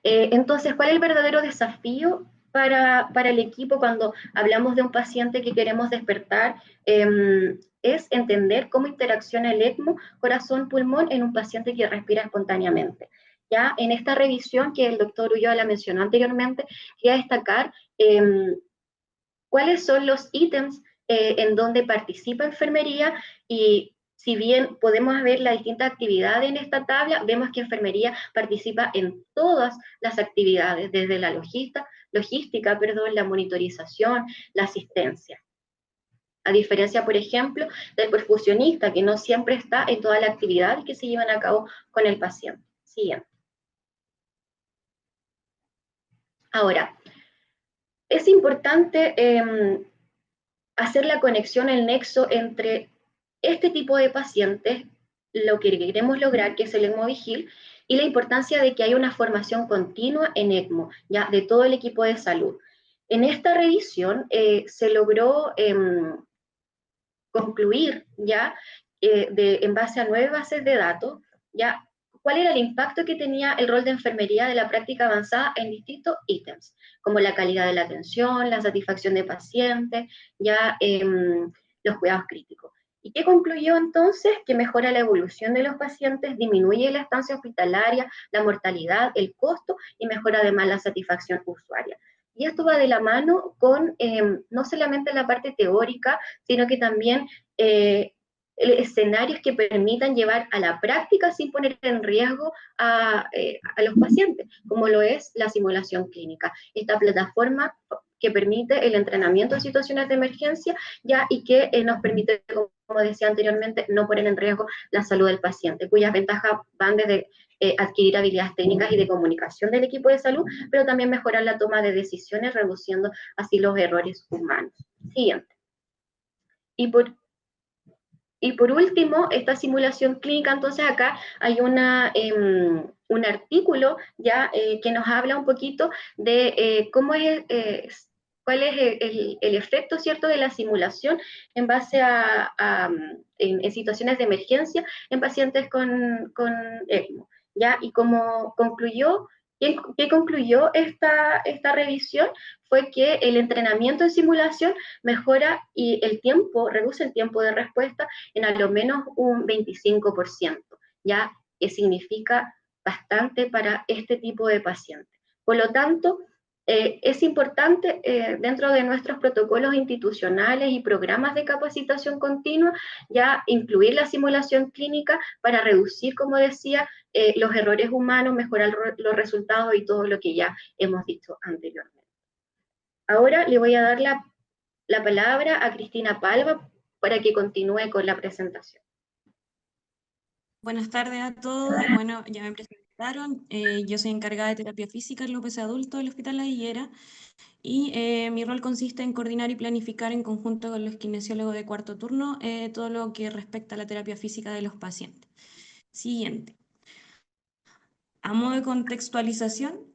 Entonces, ¿cuál es el verdadero desafío para el equipo cuando hablamos de un paciente que queremos despertar? Es entender cómo interacciona el ECMO, corazón-pulmón en un paciente que respira espontáneamente. Ya en esta revisión que el doctor Ulloa mencionó anteriormente, quería destacar cuáles son los ítems en donde participa enfermería y si bien podemos ver las distintas actividades en esta tabla, vemos que enfermería participa en todas las actividades, desde la logística, la monitorización, la asistencia. A diferencia, por ejemplo, del perfusionista, que no siempre está en todas las actividades que se llevan a cabo con el paciente. Siguiente. Ahora, es importante hacer la conexión, el nexo entre este tipo de pacientes, lo que queremos lograr, que es el ECMO Vigil, y la importancia de que haya una formación continua en ECMO, ya de todo el equipo de salud. En esta revisión se logró concluir ya en base a 9 bases de datos, ya cuál era el impacto que tenía el rol de enfermería de la práctica avanzada en distintos ítems, como la calidad de la atención, la satisfacción de pacientes, ya los cuidados críticos. ¿Y qué concluyó entonces? Que mejora la evolución de los pacientes, disminuye la estancia hospitalaria, la mortalidad, el costo y mejora además la satisfacción usuaria. Y esto va de la mano con no solamente la parte teórica, sino que también escenarios que permitan llevar a la práctica sin poner en riesgo a los pacientes, como lo es la simulación clínica. Esta plataforma que permite el entrenamiento en situaciones de emergencia ya y que nos permite, como decía anteriormente, no poner en riesgo la salud del paciente, cuyas ventajas van desde adquirir habilidades técnicas y de comunicación del equipo de salud, pero también mejorar la toma de decisiones, reduciendo así los errores humanos. Siguiente. Y por último, esta simulación clínica, entonces acá hay un artículo ya que nos habla un poquito de cómo cuál es el efecto, ¿cierto?, de la simulación en base en situaciones de emergencia en pacientes con ECMO, ¿ya? Y como concluyó, ¿qué concluyó esta revisión? Fue que el entrenamiento en simulación mejora y reduce el tiempo de respuesta en a lo menos un 25%, ¿ya? Que significa bastante para este tipo de pacientes. Por lo tanto, es importante dentro de nuestros protocolos institucionales y programas de capacitación continua ya incluir la simulación clínica para reducir, como decía, los errores humanos, mejorar los resultados y todo lo que ya hemos dicho anteriormente. Ahora le voy a dar la palabra a Cristina Palva para que continúe con la presentación. Buenas tardes a todos. Bueno, ya me presentaron. Yo soy encargada de terapia física en López Adulto del Hospital La Higuera y mi rol consiste en coordinar y planificar en conjunto con los kinesiólogos de cuarto turno todo lo que respecta a la terapia física de los pacientes. Siguiente. A modo de contextualización,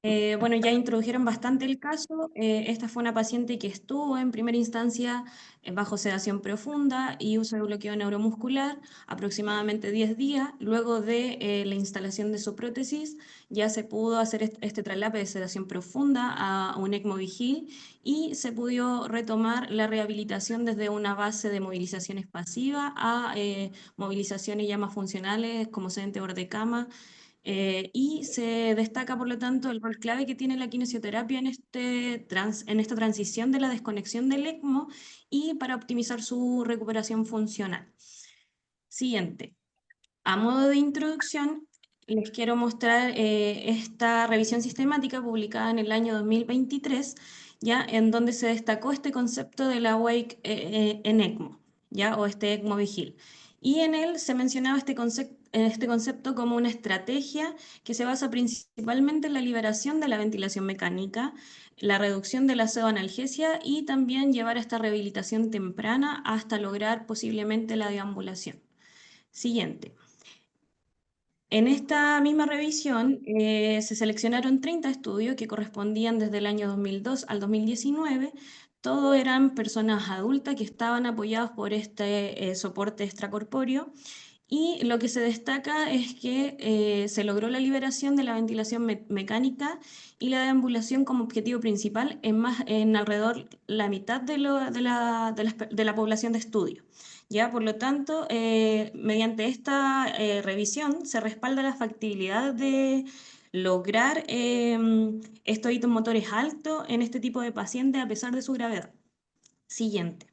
bueno, ya introdujeron bastante el caso. Esta fue una paciente que estuvo en primera instancia bajo sedación profunda y uso de bloqueo neuromuscular aproximadamente 10 días. Luego de la instalación de su prótesis, ya se pudo hacer este traslado de sedación profunda a un ECMO Vigil y se pudo retomar la rehabilitación desde una base de movilizaciones pasivas a movilizaciones ya más funcionales como sedente borde cama. Y se destaca, por lo tanto, el rol clave que tiene la kinesioterapia en esta transición de la desconexión del ECMO y para optimizar su recuperación funcional. Siguiente. A modo de introducción, les quiero mostrar esta revisión sistemática publicada en el año 2023, ya en donde se destacó este concepto de la WAKE en ECMO, ya, o este ECMO Vigil. Y en él se mencionaba este concepto como una estrategia que se basa principalmente en la liberación de la ventilación mecánica, la reducción de la pseudoanalgesia y también llevar esta rehabilitación temprana hasta lograr posiblemente la deambulación. Siguiente. En esta misma revisión se seleccionaron 30 estudios que correspondían desde el año 2002 al 2019. Todos eran personas adultas que estaban apoyadas por este soporte extracorpóreo. Y lo que se destaca es que se logró la liberación de la ventilación mecánica y la deambulación como objetivo principal en alrededor la mitad de la población de estudio. ¿Ya? Por lo tanto, mediante esta revisión se respalda la factibilidad de lograr estos hitos motores altos en este tipo de pacientes a pesar de su gravedad. Siguiente.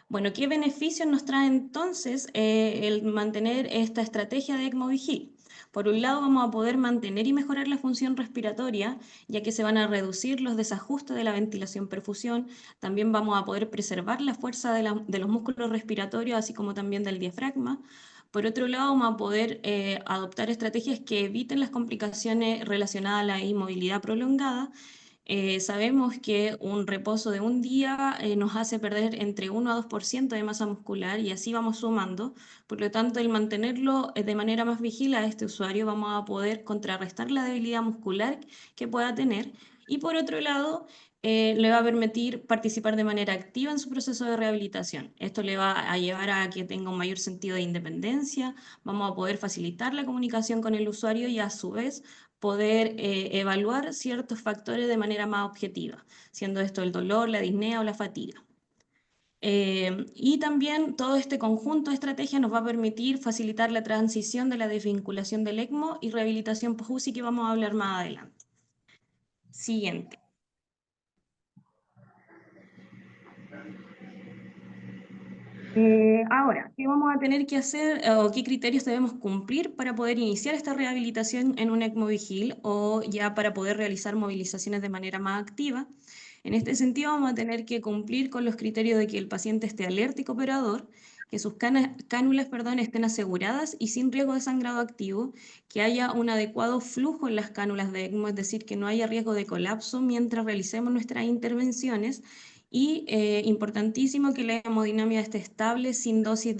Bueno, ¿qué beneficios nos trae entonces el mantener esta estrategia de ECMO Vigil? Por un lado, vamos a poder mantener y mejorar la función respiratoria, ya que se van a reducir los desajustes de la ventilación-perfusión. También vamos a poder preservar la fuerza de los músculos respiratorios, así como también del diafragma. Por otro lado, vamos a poder adoptar estrategias que eviten las complicaciones relacionadas a la inmovilidad prolongada. Sabemos que un reposo de un día nos hace perder entre 1 a 2% de masa muscular y así vamos sumando. Por lo tanto, el mantenerlo de manera más vigila a este usuario, vamos a poder contrarrestar la debilidad muscular que pueda tener. Y por otro lado, le va a permitir participar de manera activa en su proceso de rehabilitación. Esto le va a llevar a que tenga un mayor sentido de independencia, vamos a poder facilitar la comunicación con el usuario y a su vez poder evaluar ciertos factores de manera más objetiva, siendo esto el dolor, la disnea o la fatiga. Y también todo este conjunto de estrategias nos va a permitir facilitar la transición de la desvinculación del ECMO y rehabilitación post-UCI, que vamos a hablar más adelante. Siguiente. Ahora, ¿qué vamos a tener que hacer o qué criterios debemos cumplir para poder iniciar esta rehabilitación en un ECMO vigil o ya para poder realizar movilizaciones de manera más activa? En este sentido, vamos a tener que cumplir con los criterios de que el paciente esté alérgico y cooperador, que sus cánulas, estén aseguradas y sin riesgo de sangrado activo, que haya un adecuado flujo en las cánulas de ECMO, es decir, que no haya riesgo de colapso mientras realicemos nuestras intervenciones. Y importantísimo que la hemodinámica esté estable sin dosis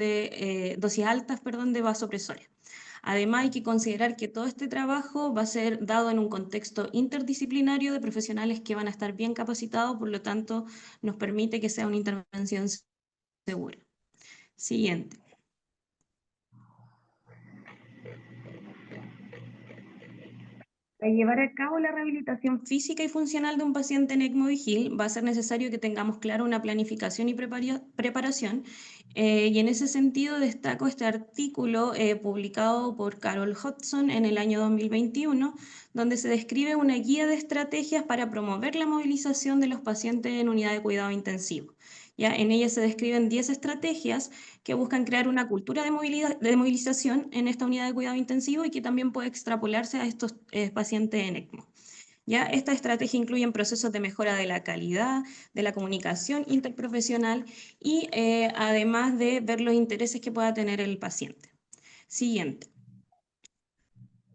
altas de vasopresores. Además, hay que considerar que todo este trabajo va a ser dado en un contexto interdisciplinario de profesionales que van a estar bien capacitados, por lo tanto, nos permite que sea una intervención segura. Siguiente. Para llevar a cabo la rehabilitación física y funcional de un paciente en ECMO vigil, va a ser necesario que tengamos claro una planificación y preparación. Y en ese sentido destaco este artículo publicado por Carol Hodgson en el año 2021, donde se describe una guía de estrategias para promover la movilización de los pacientes en unidad de cuidado intensivo. ¿Ya? En ella se describen 10 estrategias que buscan crear una cultura de movilización en esta unidad de cuidado intensivo y que también puede extrapolarse a estos pacientes en ECMO. ¿Ya? Esta estrategia incluye procesos de mejora de la calidad, de la comunicación interprofesional y además de ver los intereses que pueda tener el paciente. Siguiente.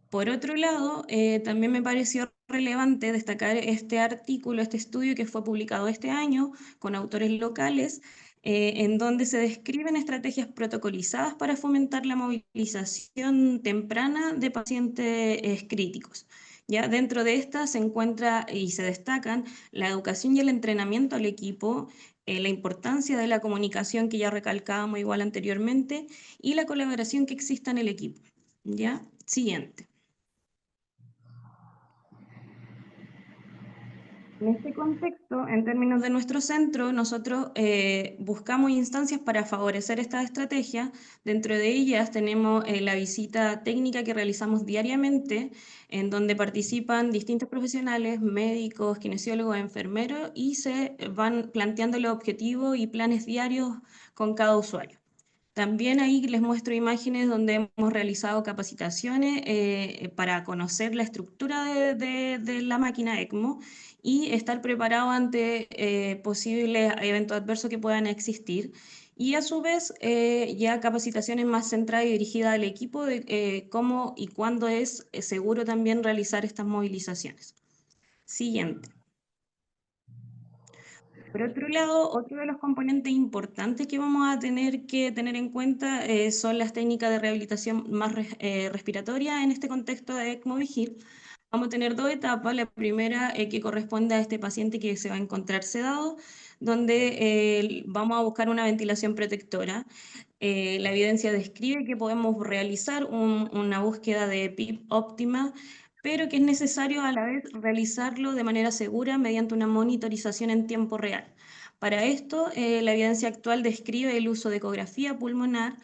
Por otro lado, también me pareció relevante destacar este artículo, este estudio que fue publicado este año con autores locales, en donde se describen estrategias protocolizadas para fomentar la movilización temprana de pacientes críticos. Ya dentro de estas se encuentra y se destacan la educación y el entrenamiento al equipo, la importancia de la comunicación que ya recalcábamos igual anteriormente y la colaboración que exista en el equipo. ¿Ya? Siguiente. En este contexto, en términos de nuestro centro, nosotros buscamos instancias para favorecer esta estrategia. Dentro de ellas tenemos la visita técnica que realizamos diariamente, en donde participan distintos profesionales, médicos, kinesiólogos, enfermeros, y se van planteando los objetivos y planes diarios con cada usuario. También ahí les muestro imágenes donde hemos realizado capacitaciones para conocer la estructura de la máquina ECMO y estar preparado ante posibles eventos adversos que puedan existir. Y a su vez, ya capacitaciones más centradas y dirigidas al equipo de cómo y cuándo es seguro también realizar estas movilizaciones. Siguiente. Por otro lado, otro de los componentes importantes que vamos a tener que tener en cuenta son las técnicas de rehabilitación más respiratoria en este contexto de ECMO vigil. Vamos a tener dos etapas. La primera que corresponde a este paciente que se va a encontrar sedado, donde vamos a buscar una ventilación protectora. La evidencia describe que podemos realizar una búsqueda de PIP óptima, pero que es necesario a la vez realizarlo de manera segura mediante una monitorización en tiempo real. Para esto, la evidencia actual describe el uso de ecografía pulmonar,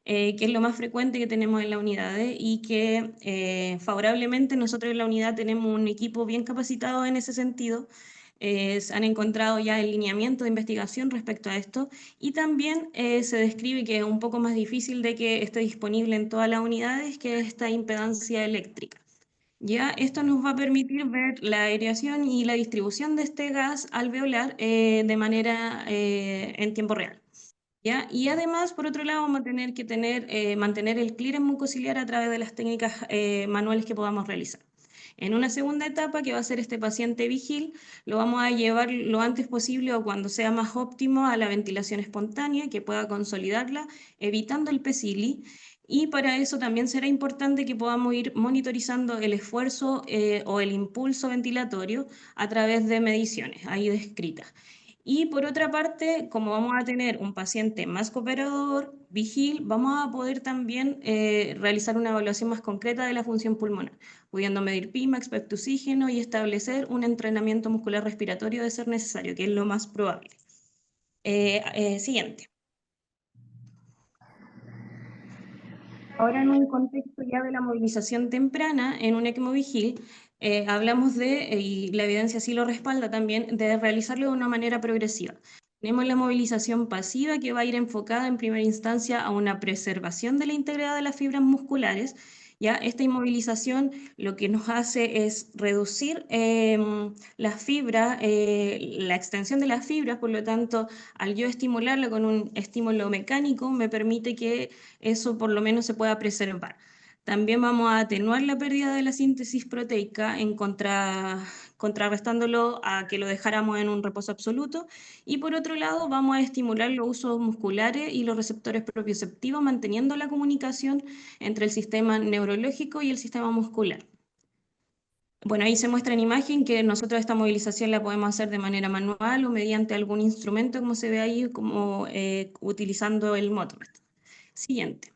que es lo más frecuente que tenemos en la unidad y que favorablemente nosotros en la unidad tenemos un equipo bien capacitado en ese sentido. Se han encontrado ya el lineamiento de investigación respecto a esto y también se describe que es un poco más difícil de que esté disponible en todas las unidades, que es esta impedancia eléctrica. Ya, esto nos va a permitir ver la aireación y la distribución de este gas alveolar de manera en tiempo real. ¿Ya? Y además, por otro lado, vamos a tener que mantener el clearance mucociliar a través de las técnicas manuales que podamos realizar. En una segunda etapa, que va a ser este paciente vigil, lo vamos a llevar lo antes posible o cuando sea más óptimo a la ventilación espontánea, que pueda consolidarla, evitando el PECILI. Y para eso también será importante que podamos ir monitorizando el esfuerzo o el impulso ventilatorio a través de mediciones ahí descritas. Y por otra parte, como vamos a tener un paciente más cooperador, vigil, vamos a poder también realizar una evaluación más concreta de la función pulmonar, pudiendo medir PIMA, expecto oxígeno y establecer un entrenamiento muscular respiratorio de ser necesario, que es lo más probable. Siguiente. Ahora en un contexto ya de la movilización temprana, en un ECMO Vigil, hablamos de, y la evidencia sí lo respalda también, de realizarlo de una manera progresiva. Tenemos la movilización pasiva que va a ir enfocada en primera instancia a una preservación de la integridad de las fibras musculares. Ya esta inmovilización lo que nos hace es reducir las fibras, la extensión de las fibras, por lo tanto, al yo estimularla con un estímulo mecánico, me permite que eso por lo menos se pueda preservar. También vamos a atenuar la pérdida de la síntesis proteica contrarrestándolo a que lo dejáramos en un reposo absoluto. Y por otro lado, vamos a estimular los usos musculares y los receptores propioceptivos, manteniendo la comunicación entre el sistema neurológico y el sistema muscular. Bueno, ahí se muestra en imagen que nosotros esta movilización la podemos hacer de manera manual o mediante algún instrumento, como se ve ahí, como utilizando el Motomed. Siguiente.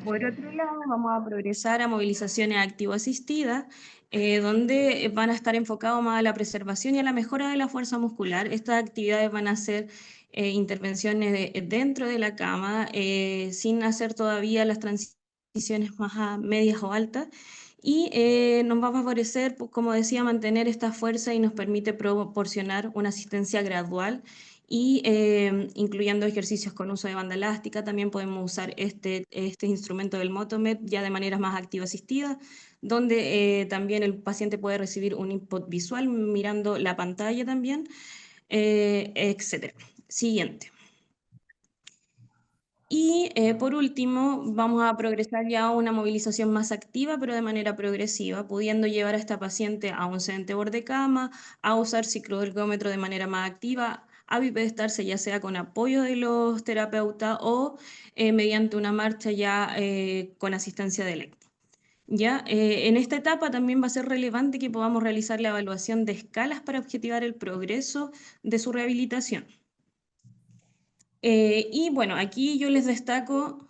Por otro lado, vamos a progresar a movilizaciones activo-asistidas, donde van a estar enfocados más a la preservación y a la mejora de la fuerza muscular. Estas actividades van a ser intervenciones dentro de la cama, sin hacer todavía las transiciones más medias o altas, y nos va a favorecer, pues, como decía, mantener esta fuerza y nos permite proporcionar una asistencia gradual y incluyendo ejercicios con uso de banda elástica. También podemos usar este instrumento del Motomed ya de manera más activa asistida, donde también el paciente puede recibir un input visual mirando la pantalla también, etc. Siguiente. Y por último, vamos a progresar ya a una movilización más activa, pero de manera progresiva, pudiendo llevar a esta paciente a un sedente borde cama, a usar cicloergómetro de manera más activa, a bipedestarse ya sea con apoyo de los terapeutas o mediante una marcha ya con asistencia de ECMO. Ya, en esta etapa también va a ser relevante que podamos realizar la evaluación de escalas para objetivar el progreso de su rehabilitación. Y bueno, aquí yo les destaco,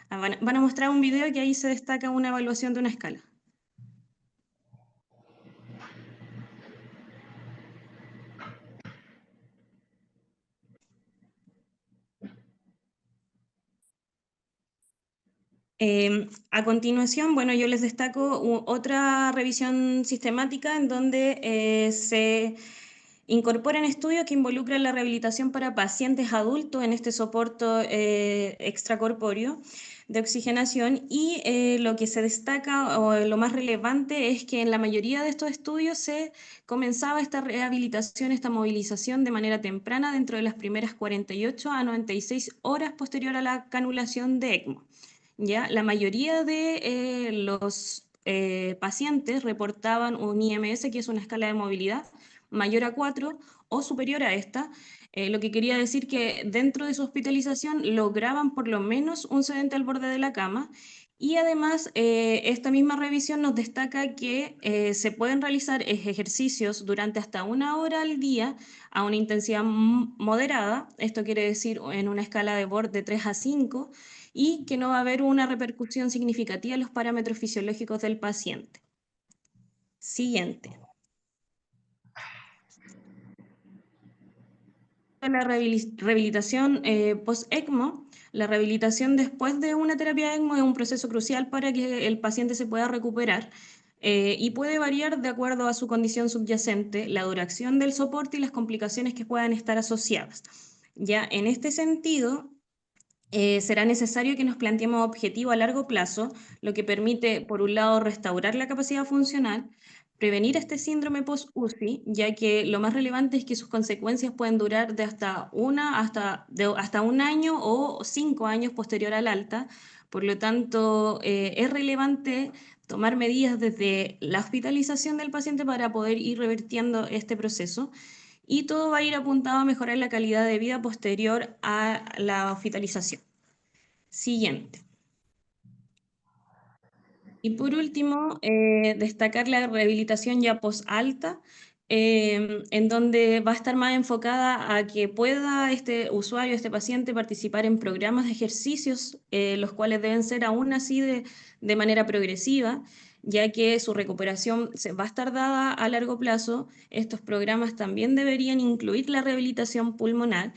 van a mostrar un video que ahí se destaca una evaluación de una escala. A continuación, bueno, yo les destaco otra revisión sistemática en donde se incorporan estudios que involucran la rehabilitación para pacientes adultos en este soporte extracorpóreo de oxigenación, y lo que se destaca o lo más relevante es que en la mayoría de estos estudios se comenzaba esta rehabilitación, esta movilización de manera temprana dentro de las primeras 48 a 96 horas posterior a la canulación de ECMO. ¿Ya? La mayoría de los pacientes reportaban un IMS, que es una escala de movilidad, mayor a 4 o superior a esta, lo que quería decir que dentro de su hospitalización lograban por lo menos un sedente al borde de la cama. Y además, esta misma revisión nos destaca que se pueden realizar ejercicios durante hasta 1 hora al día a una intensidad moderada, esto quiere decir en una escala de Borg de 3 a 5, y que no va a haber una repercusión significativa en los parámetros fisiológicos del paciente. Siguiente. La rehabilitación post-ECMO, la rehabilitación después de una terapia ECMO es un proceso crucial para que el paciente se pueda recuperar y puede variar de acuerdo a su condición subyacente, la duración del soporte y las complicaciones que puedan estar asociadas. Ya en este sentido, será necesario que nos planteemos objetivos a largo plazo, lo que permite, por un lado, restaurar la capacidad funcional, prevenir este síndrome post-UCI, ya que lo más relevante es que sus consecuencias pueden durar de hasta 1 año o 5 años posterior al alta. Por lo tanto, es relevante tomar medidas desde la hospitalización del paciente para poder ir revirtiendo este proceso. Y todo va a ir apuntado a mejorar la calidad de vida posterior a la hospitalización. Siguiente. Y por último, destacar la rehabilitación ya post-alta, en donde va a estar más enfocada a que pueda este usuario, este paciente, participar en programas de ejercicios, los cuales deben ser aún así de manera progresiva, ya que su recuperación va a estar dada a largo plazo. Estos programas también deberían incluir la rehabilitación pulmonar.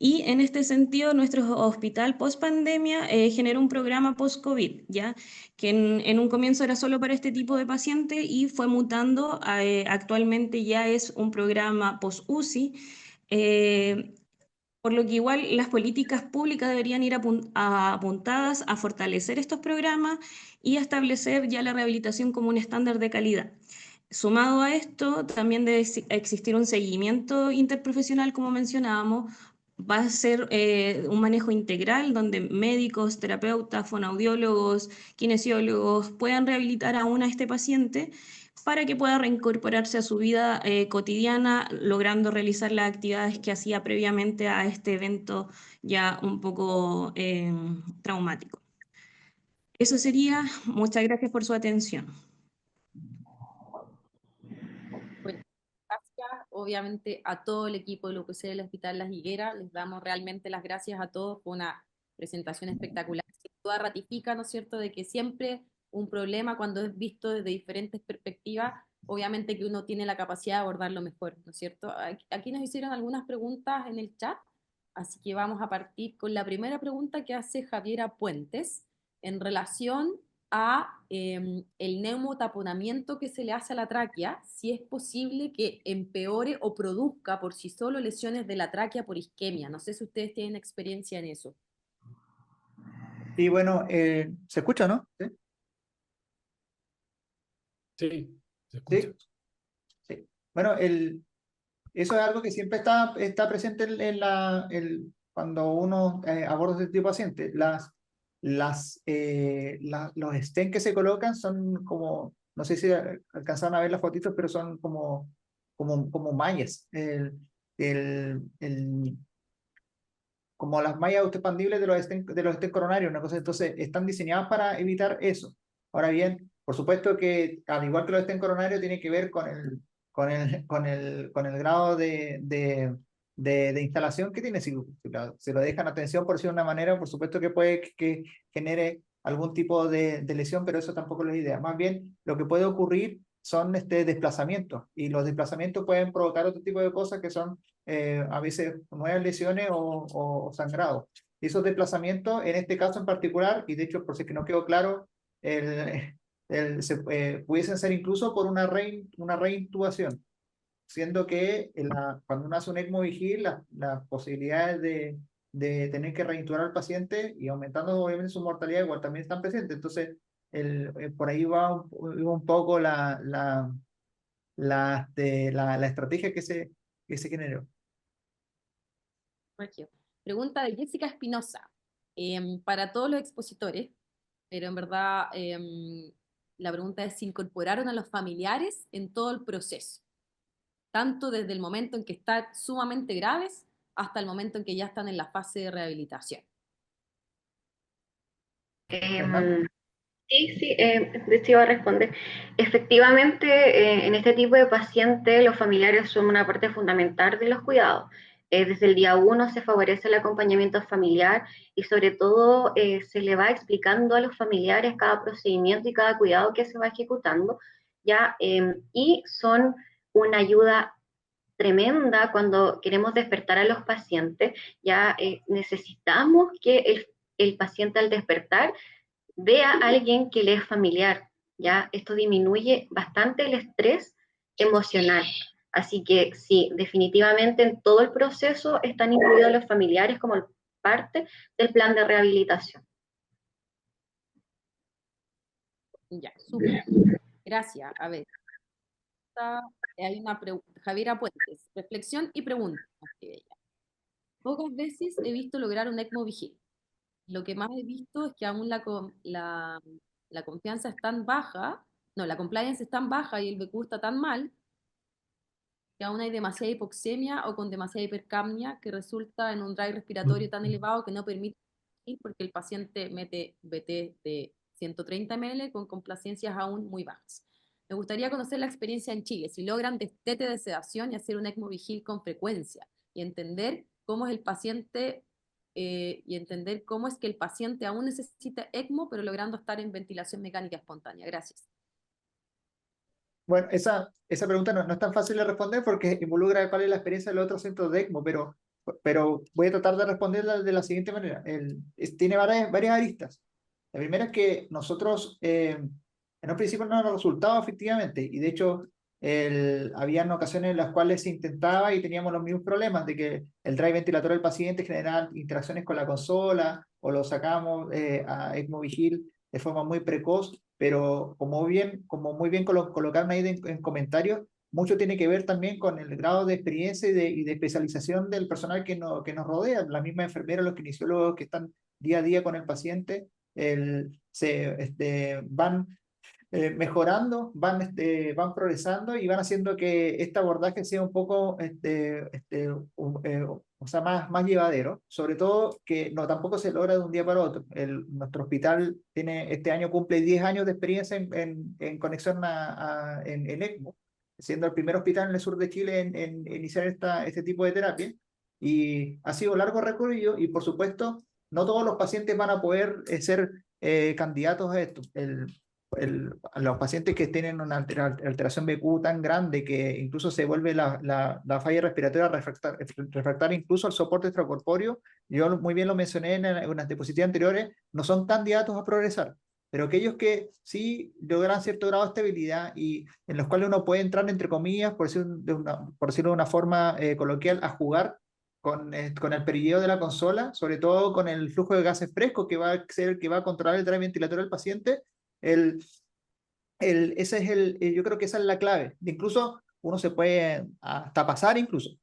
Y en este sentido, nuestro hospital post-pandemia generó un programa post-COVID, ¿ya? Que en un comienzo era solo para este tipo de pacientes y fue mutando. Actualmente ya es un programa post-UCI, por lo que igual las políticas públicas deberían ir apuntadas a fortalecer estos programas y a establecer ya la rehabilitación como un estándar de calidad. Sumado a esto, también debe existir un seguimiento interprofesional, como mencionábamos. Va a ser un manejo integral donde médicos, terapeutas, fonoaudiólogos, kinesiólogos puedan rehabilitar aún a este paciente para que pueda reincorporarse a su vida cotidiana, logrando realizar las actividades que hacía previamente a este evento ya un poco traumático. Eso sería. Muchas gracias por su atención. Bueno, gracias obviamente a todo el equipo de UPC del Hospital Las Higueras. Les damos realmente las gracias a todos por una presentación espectacular. Sin duda ratifica, ¿no es cierto?, de que siempre un problema, cuando es visto desde diferentes perspectivas, obviamente que uno tiene la capacidad de abordarlo mejor, ¿no es cierto? Aquí nos hicieron algunas preguntas en el chat, así que vamos a partir con la primera pregunta que hace Javiera Puentes en relación a el neumotaponamiento que se le hace a la tráquea, si es posible que empeore o produzca por sí solo lesiones de la tráquea por isquemia. No sé si ustedes tienen experiencia en eso. Y bueno, ¿se escucha, no? ¿Sí? Sí, se escucha. ¿Sí? Sí. Bueno, eso es algo que siempre está presente cuando uno aborda este tipo de pacientes. Los stents que se colocan son como, no sé si alcanzaron a ver las fotitos, pero son como mallas. Como las mallas autoexpandibles de los stents coronarios, una cosa. Entonces, están diseñadas para evitar eso. Ahora bien, por supuesto que, al igual que los stents coronarios, tiene que ver con el grado de instalación que tiene. Si lo dejan a tensión, por decirlo de una manera, por supuesto que puede que genere algún tipo de lesión, pero eso tampoco es la idea. Más bien, lo que puede ocurrir son desplazamientos, y los desplazamientos pueden provocar otro tipo de cosas que son a veces nuevas lesiones o sangrado. Y esos desplazamientos, en este caso en particular, y de hecho, por si es que no quedó claro, pudiesen ser incluso por una reintubación, siendo que cuando uno hace un ECMO vigil, las posibilidades de tener que reintubar al paciente y aumentando obviamente su mortalidad igual también están presentes. Entonces, por ahí va un poco la estrategia que se generó. Aquí. Pregunta de Jessica Espinosa. Para todos los expositores, pero en verdad la pregunta es si incorporaron a los familiares en todo el proceso, tanto desde el momento en que están sumamente graves hasta el momento en que ya están en la fase de rehabilitación. Sí, sí, de hecho iba a responder. Efectivamente, en este tipo de pacientes, los familiares son una parte fundamental de los cuidados. Desde el día 1 se favorece el acompañamiento familiar y sobre todo se le va explicando a los familiares cada procedimiento y cada cuidado que se va ejecutando, ¿ya? Y son una ayuda tremenda cuando queremos despertar a los pacientes. Ya necesitamos que el paciente al despertar vea a alguien que le es familiar, ¿ya? Esto disminuye bastante el estrés emocional. Así que sí, definitivamente en todo el proceso están incluidos los familiares como parte del plan de rehabilitación. Ya, súper. Gracias. A ver, hay una pregunta. Javiera Puentes, reflexión y pregunta. Pocas veces he visto lograr un ECMO vigil. Lo que más he visto es que aún la confianza es tan baja, no, la compliance es tan baja y el BQ está tan mal, que aún hay demasiada hipoxemia o con demasiada hipercapnia que resulta en un drive respiratorio tan elevado que no permite ir porque el paciente mete BT de 130 ml con complacencias aún muy bajas. Me gustaría conocer la experiencia en Chile, si logran destete de sedación y hacer un ECMO vigil con frecuencia y entender cómo es el paciente y entender cómo es que el paciente aún necesita ECMO, pero logrando estar en ventilación mecánica espontánea. Gracias. Bueno, esa pregunta no es tan fácil de responder porque involucra cuál es la experiencia de los otros centros de ECMO, pero voy a tratar de responderla de la siguiente manera. Tiene varias aristas. La primera es que nosotros, en un principio no nos resultaba efectivamente, y de hecho habían ocasiones en las cuales se intentaba y teníamos los mismos problemas, de que el drive ventilator del paciente generaba interacciones con la consola, o lo sacamos a ECMO Vigil de forma muy precoz, pero como muy bien colocaron ahí en comentarios, mucho tiene que ver también con el grado de experiencia y de especialización del personal que nos rodea, la misma enfermera, los kinesiólogos que están día a día con el paciente, van mejorando, van progresando y van haciendo que este abordaje sea un poco o sea, más llevadero, sobre todo que no tampoco se logra de un día para otro. Nuestro hospital este año cumple 10 años de experiencia en conexión en ECMO, siendo el primer hospital en el sur de Chile en iniciar este tipo de terapia. Y ha sido un largo recorrido y, por supuesto, no todos los pacientes van a poder ser candidatos a esto. Los pacientes que tienen una alteración BQ tan grande que incluso se vuelve la falla respiratoria refractaria incluso al soporte extracorpóreo, yo muy bien lo mencioné en unas diapositivas anteriores, no son candidatos a progresar, pero aquellos que sí logran cierto grado de estabilidad y en los cuales uno puede entrar, entre comillas, por decirlo de una forma coloquial, a jugar con el perilleo de la consola, sobre todo con el flujo de gases frescos que va a ser el que va a controlar el drive ventilator del paciente. Ese es yo creo que esa es la clave. Incluso uno se puede hasta pasar, incluso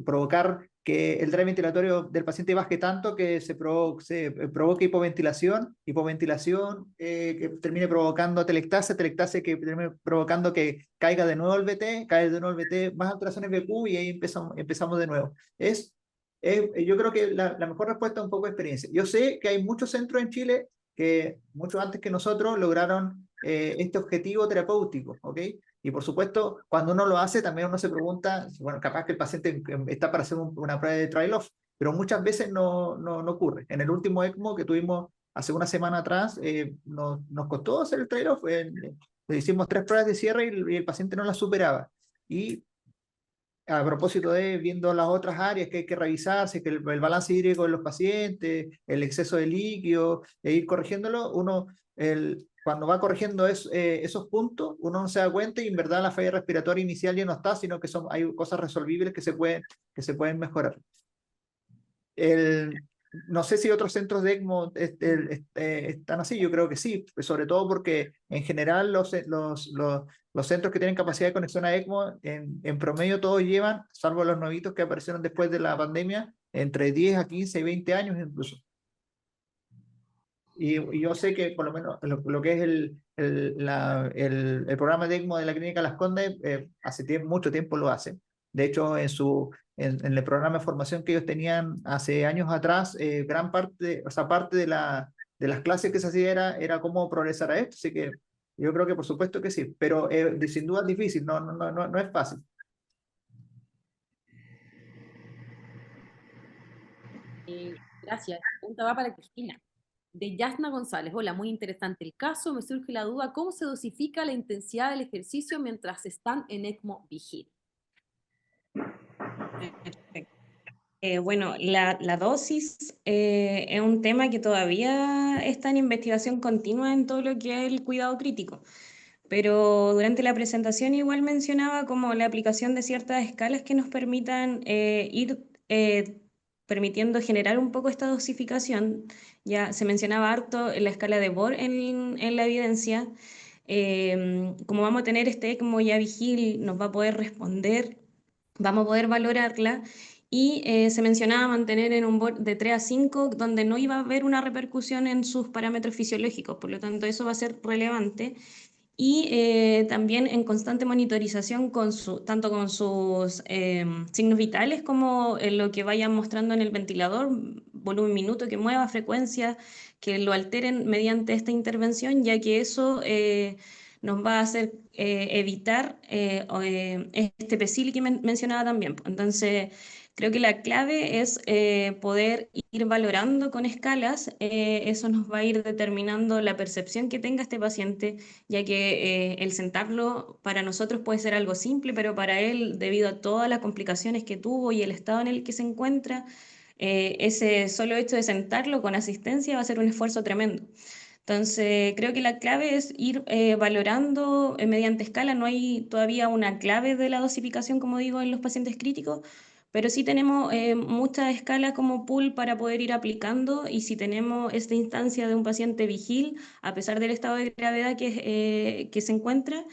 provocar que el drive ventilatorio del paciente baje tanto que se provoque hipoventilación que termine provocando telectasia que termine provocando que caiga de nuevo el VT, cae de nuevo el VT, más alteraciones BQ y ahí empezamos de nuevo. Yo creo que la mejor respuesta es un poco de experiencia. Yo sé que hay muchos centros en Chile que mucho antes que nosotros lograron este objetivo terapéutico, ¿ok? Y por supuesto, cuando uno lo hace, también uno se pregunta, bueno, capaz que el paciente está para hacer una prueba de trial-off, pero muchas veces no ocurre. En el último ECMO que tuvimos hace una semana atrás, nos costó hacer el trial-off. Le hicimos 3 pruebas de cierre y el paciente no las superaba. Y a propósito de viendo las otras áreas que hay que revisarse, que el balance hídrico de los pacientes, el exceso de líquido, e ir corrigiéndolo, cuando va corrigiendo esos puntos, uno no se da cuenta y en verdad la falla respiratoria inicial ya no está, sino que hay cosas resolvibles que se pueden mejorar. No sé si otros centros de ECMO están así, yo creo que sí, sobre todo porque en general los centros que tienen capacidad de conexión a ECMO, en promedio todos llevan, salvo los nuevitos que aparecieron después de la pandemia, entre 10 a 15 y 20 años incluso. Y yo sé que por lo menos lo que es el programa de ECMO de la Clínica Las Condes, hace mucho tiempo lo hace. De hecho, en el programa de formación que ellos tenían hace años atrás, gran parte, o sea, parte de las clases que se hacía era cómo progresar a esto. Así que yo creo que por supuesto que sí, pero sin duda es difícil, no es fácil. Gracias. La pregunta va para Cristina. De Yasna González. Hola, muy interesante el caso. Me surge la duda, ¿cómo se dosifica la intensidad del ejercicio mientras están en ECMO Vigil? Perfecto. Bueno, la dosis es un tema que todavía está en investigación continua en todo lo que es el cuidado crítico, pero durante la presentación igual mencionaba como la aplicación de ciertas escalas que nos permitan ir permitiendo generar un poco esta dosificación. Ya se mencionaba harto la escala de Bohr en la evidencia. Como vamos a tener este ECMO ya vigil, nos va a poder responder, vamos a poder valorarla. Y se mencionaba mantener en un Bohr de 3 a 5, donde no iba a haber una repercusión en sus parámetros fisiológicos, por lo tanto eso va a ser relevante. Y también en constante monitorización tanto con sus signos vitales como en lo que vayan mostrando en el ventilador, volumen minuto que mueva, frecuencia, que lo alteren mediante esta intervención, ya que eso nos va a hacer evitar este PESIL que mencionaba también. Entonces, creo que la clave es poder ir valorando con escalas, eso nos va a ir determinando la percepción que tenga este paciente, ya que el sentarlo para nosotros puede ser algo simple, pero para él, debido a todas las complicaciones que tuvo y el estado en el que se encuentra, ese solo hecho de sentarlo con asistencia va a ser un esfuerzo tremendo. Entonces, creo que la clave es ir valorando mediante escala. No hay todavía una clave de la dosificación, como digo, en los pacientes críticos, pero sí tenemos muchas escalas como pool para poder ir aplicando, y si tenemos esta instancia de un paciente vigil, a pesar del estado de gravedad que se encuentra,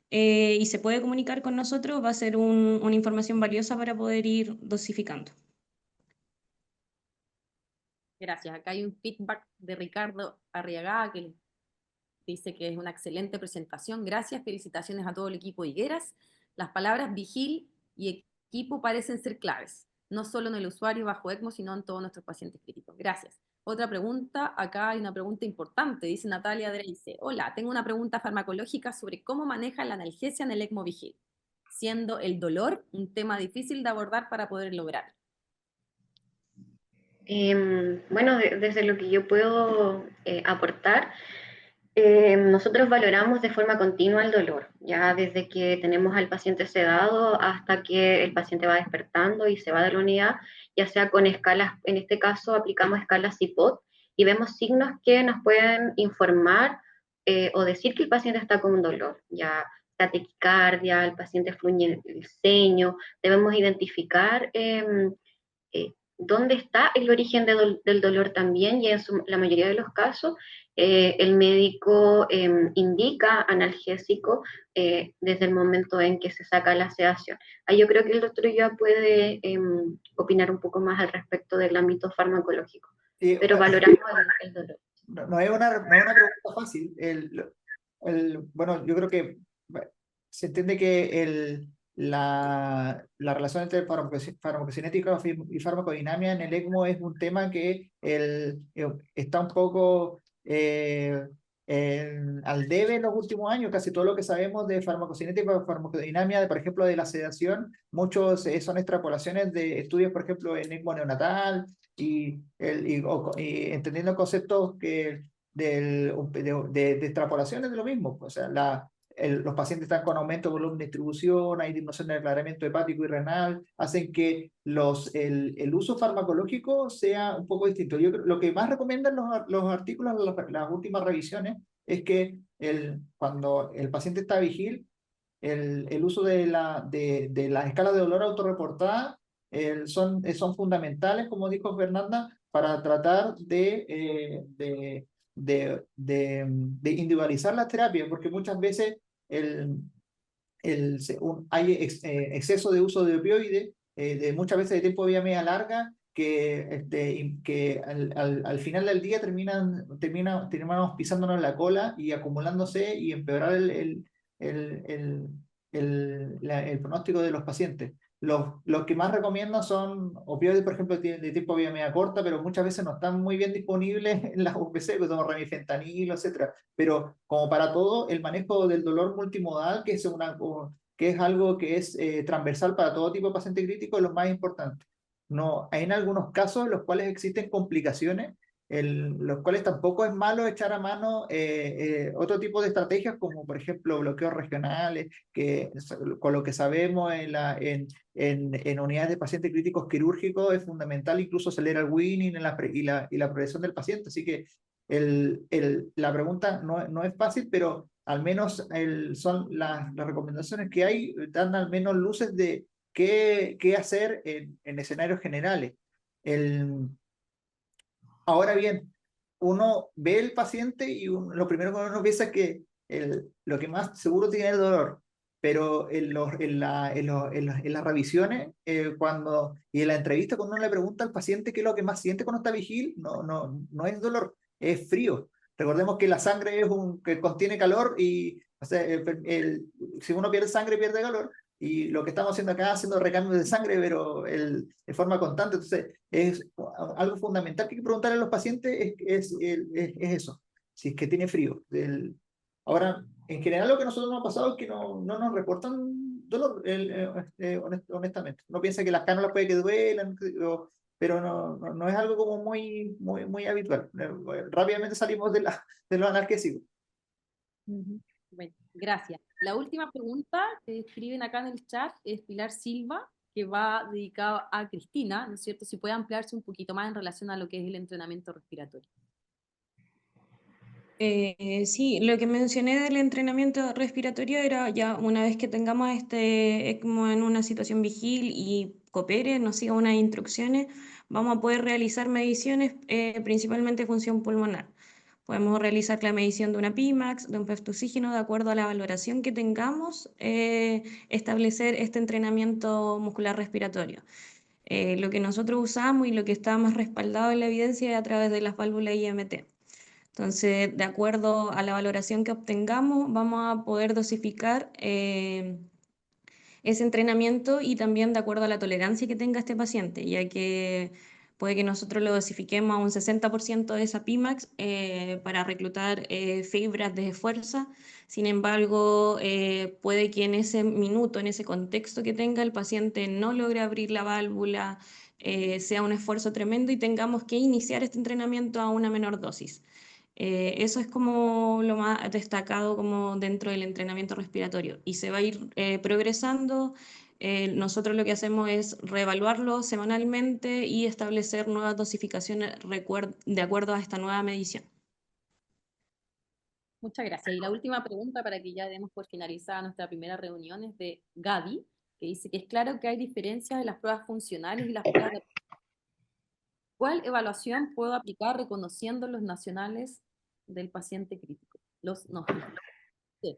y se puede comunicar con nosotros, va a ser una información valiosa para poder ir dosificando. Gracias. Acá hay un feedback de Ricardo Arriagada que dice que es una excelente presentación. Gracias, felicitaciones a todo el equipo de Higueras. Las palabras vigil y equipo parecen ser claves, no solo en el usuario bajo ECMO, sino en todos nuestros pacientes críticos. Gracias. Otra pregunta, acá hay una pregunta importante, dice Natalia Dreise. Hola, tengo una pregunta farmacológica sobre cómo maneja la analgesia en el ECMO vigil, siendo el dolor un tema difícil de abordar para poder lograr. Bueno, desde lo que yo puedo aportar, nosotros valoramos de forma continua el dolor, ya desde que tenemos al paciente sedado hasta que el paciente va despertando y se va de la unidad, ya sea con escalas, en este caso aplicamos escalas CIPOT y vemos signos que nos pueden informar o decir que el paciente está con un dolor, ya la taquicardia, el paciente fluye el ceño, debemos identificar dónde está el origen del dolor también, y en la mayoría de los casos el médico indica analgésico desde el momento en que se saca la sedación. Ahí yo creo que el doctor ya puede opinar un poco más al respecto del ámbito farmacológico, Sí, pero valoramos el dolor. no es una pregunta fácil. Bueno, yo creo que se entiende que la relación entre farmacocinética y farmacodinamia en el ECMO es un tema que está un poco al debe en los últimos años. Casi todo lo que sabemos de farmacocinética y farmacodinamia, por ejemplo, de la sedación, muchos son extrapolaciones de estudios, por ejemplo, en ECMO neonatal, y entendiendo conceptos de extrapolaciones de lo mismo. O sea, los pacientes están con aumento de volumen de distribución, hay disminución del aclaramiento hepático y renal, hacen que el uso farmacológico sea un poco distinto. Lo que más recomiendan los artículos, las últimas revisiones, es que cuando el paciente está vigil, el uso de las escalas de dolor autorreportada son fundamentales, como dijo Fernanda, para tratar de individualizar las terapias, porque muchas veces hay exceso de uso de opioides, muchas veces de tiempo de vía media larga, que al final del día terminamos pisándonos la cola y acumulándose y empeorar el pronóstico de los pacientes. Los que más recomiendan son opioides, por ejemplo, de tipo vía media corta, pero muchas veces no están muy bien disponibles en las UPC, como remifentanilo, etcétera. Pero como para todo, el manejo del dolor multimodal, que es algo que es transversal para todo tipo de paciente crítico, es lo más importante. No, hay en algunos casos en los cuales existen complicaciones, los cuales tampoco es malo echar a mano otro tipo de estrategias, como por ejemplo bloqueos regionales, que con lo que sabemos en unidades de pacientes críticos quirúrgicos es fundamental, incluso acelera el winning y la progresión del paciente. Así que la pregunta no es fácil, pero al menos son las recomendaciones que hay, dan al menos luces de qué hacer en escenarios generales. Ahora bien, uno ve el paciente y lo primero que uno piensa es que lo que más seguro tiene es el dolor, pero en las revisiones y en la entrevista, cuando uno le pregunta al paciente qué es lo que más siente cuando está vigil, no es dolor, es frío. Recordemos que la sangre que contiene calor, y o sea, si uno pierde sangre, pierde calor. Y lo que estamos haciendo acá, haciendo recambios de sangre, pero de forma constante. Entonces, es algo fundamental que hay que preguntarle a los pacientes, es eso, si es que tiene frío. Ahora, En general lo que a nosotros nos ha pasado es que no nos reportan dolor, honestamente. Uno piensa que las cánulas puede que duelan, pero no es algo como muy habitual. Rápidamente salimos de los analgésicos. Bueno, gracias. La última pregunta que escriben acá en el chat es Pilar Silva, que va dedicado a Cristina, ¿no es cierto? Si puede ampliarse un poquito más en relación a lo que es el entrenamiento respiratorio. Sí, lo que mencioné del entrenamiento respiratorio era ya una vez que tengamos este ECMO en una situación vigil y coopere, nos siga unas instrucciones, vamos a poder realizar mediciones, principalmente función pulmonar. Podemos realizar la medición de una Pimax, de un PEF de oxígeno, de acuerdo a la valoración que tengamos, establecer este entrenamiento muscular respiratorio. Lo que nosotros usamos y lo que está más respaldado en la evidencia es a través de las válvulas IMT. Entonces, de acuerdo a la valoración que obtengamos, vamos a poder dosificar ese entrenamiento y también de acuerdo a la tolerancia que tenga este paciente, ya que puede que nosotros lo dosifiquemos a un 60% de esa Pimax para reclutar fibras de fuerza. Sin embargo, puede que en ese minuto, en ese contexto que tenga, el paciente no logre abrir la válvula, sea un esfuerzo tremendo y tengamos que iniciar este entrenamiento a una menor dosis. Eso es como lo más destacado como dentro del entrenamiento respiratorio y se va a ir progresando. Nosotros lo que hacemos es reevaluarlo semanalmente y establecer nuevas dosificaciones de acuerdo a esta nueva medición. Muchas gracias. Y la última pregunta para que ya demos por finalizada nuestra primera reunión es de Gaby, que dice que es claro que hay diferencias en las pruebas funcionales y las pruebas de... ¿Cuál evaluación puedo aplicar reconociendo los nacionales del paciente crítico? No, sí.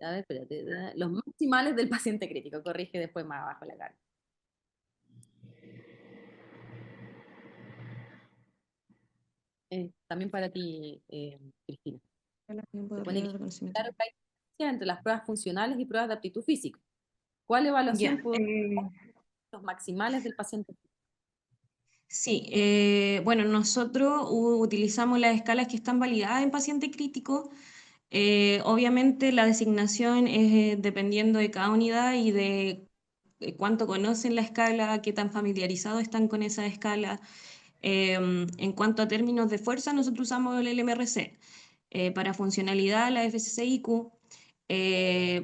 A ver, espérate, los maximales del paciente crítico, corrige después más abajo la cara. También para ti, Cristina. Se pone que claro que hay diferencia entre las pruebas funcionales y pruebas de aptitud física. ¿Cuál evaluación puedo hacer los maximales del paciente crítico? Sí, bueno, nosotros utilizamos las escalas que están validadas en paciente crítico. Obviamente la designación es dependiendo de cada unidad y de cuánto conocen la escala, qué tan familiarizados están con esa escala. En cuanto a términos de fuerza, nosotros usamos el LMRC. Para funcionalidad, la FCCIQ.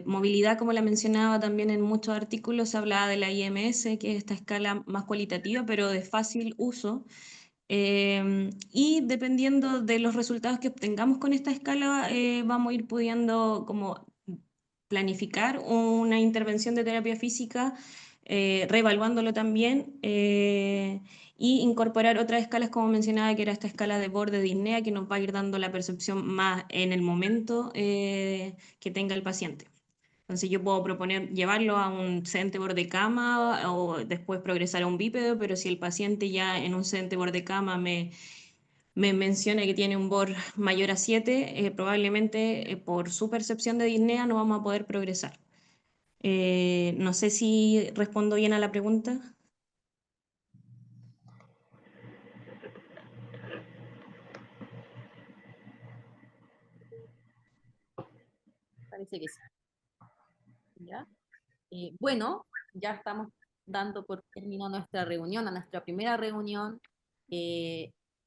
Movilidad, como la mencionaba también en muchos artículos, se hablaba de la IMS, que es esta escala más cualitativa, pero de fácil uso. Y dependiendo de los resultados que obtengamos con esta escala, vamos a ir pudiendo como planificar una intervención de terapia física, reevaluándolo también, y incorporar otras escalas, como mencionaba, que era esta escala de borde de disnea, que nos va a ir dando la percepción más en el momento que tenga el paciente. Entonces yo puedo proponer llevarlo a un sedente borde cama o después progresar a un bípedo, pero si el paciente ya en un sedente borde cama me menciona que tiene un BOR mayor a 7, probablemente por su percepción de disnea no vamos a poder progresar. No sé si respondo bien a la pregunta. Parece que sí. ¿Ya? Bueno, ya estamos dando por terminada nuestra reunión, a nuestra primera reunión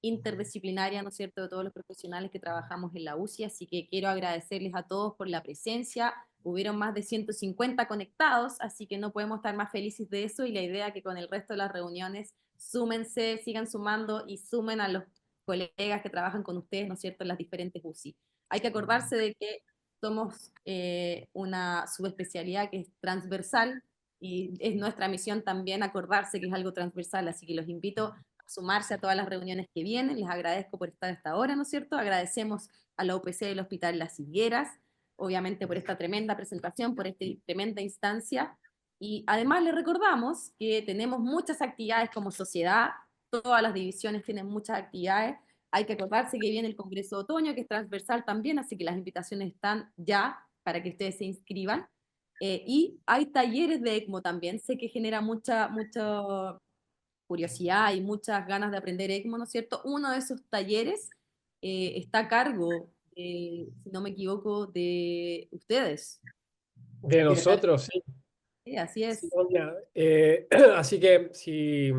interdisciplinaria, ¿no es cierto?, de todos los profesionales que trabajamos en la UCI, así que quiero agradecerles a todos por la presencia. Hubieron más de 150 conectados, así que no podemos estar más felices de eso, y la idea es que con el resto de las reuniones súmense, sigan sumando y sumen a los colegas que trabajan con ustedes, ¿no es cierto?, en las diferentes UCI. Hay que acordarse de que somos una subespecialidad que es transversal y es nuestra misión también acordarse que es algo transversal, así que los invito a sumarse a todas las reuniones que vienen. Les agradezco por estar hasta ahora, ¿no es cierto? Agradecemos a la UPC del Hospital Las Higueras, obviamente por esta tremenda presentación, por esta tremenda instancia, y además les recordamos que tenemos muchas actividades como sociedad, todas las divisiones tienen muchas actividades. Hay que acordarse que viene el Congreso de Otoño, que es transversal también, así que las invitaciones están ya para que ustedes se inscriban. Y hay talleres de ECMO también, sé que genera mucha curiosidad y muchas ganas de aprender ECMO, ¿no es cierto? Uno de esos talleres está a cargo si no me equivoco, de ustedes. De nosotros, sí. Sí, así Sí, es. doña. Así que si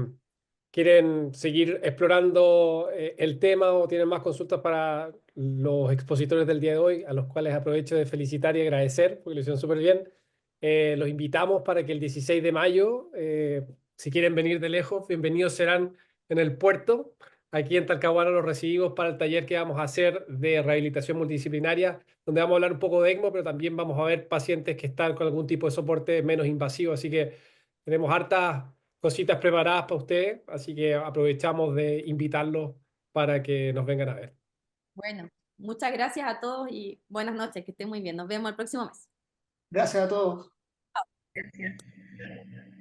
quieren seguir explorando el tema o tienen más consultas para los expositores del día de hoy, a los cuales aprovecho de felicitar y agradecer, porque lo hicieron súper bien, los invitamos para que el 16 de mayo, si quieren venir de lejos, bienvenidos serán en el puerto. Aquí en Talcahuano los recibimos para el taller que vamos a hacer de rehabilitación multidisciplinaria, donde vamos a hablar un poco de ECMO, pero también vamos a ver pacientes que están con algún tipo de soporte menos invasivo. Así que tenemos hartas cositas preparadas para ustedes, así que aprovechamos de invitarlos para que nos vengan a ver. Bueno, muchas gracias a todos y buenas noches, que estén muy bien. Nos vemos el próximo mes. Gracias a todos. Gracias.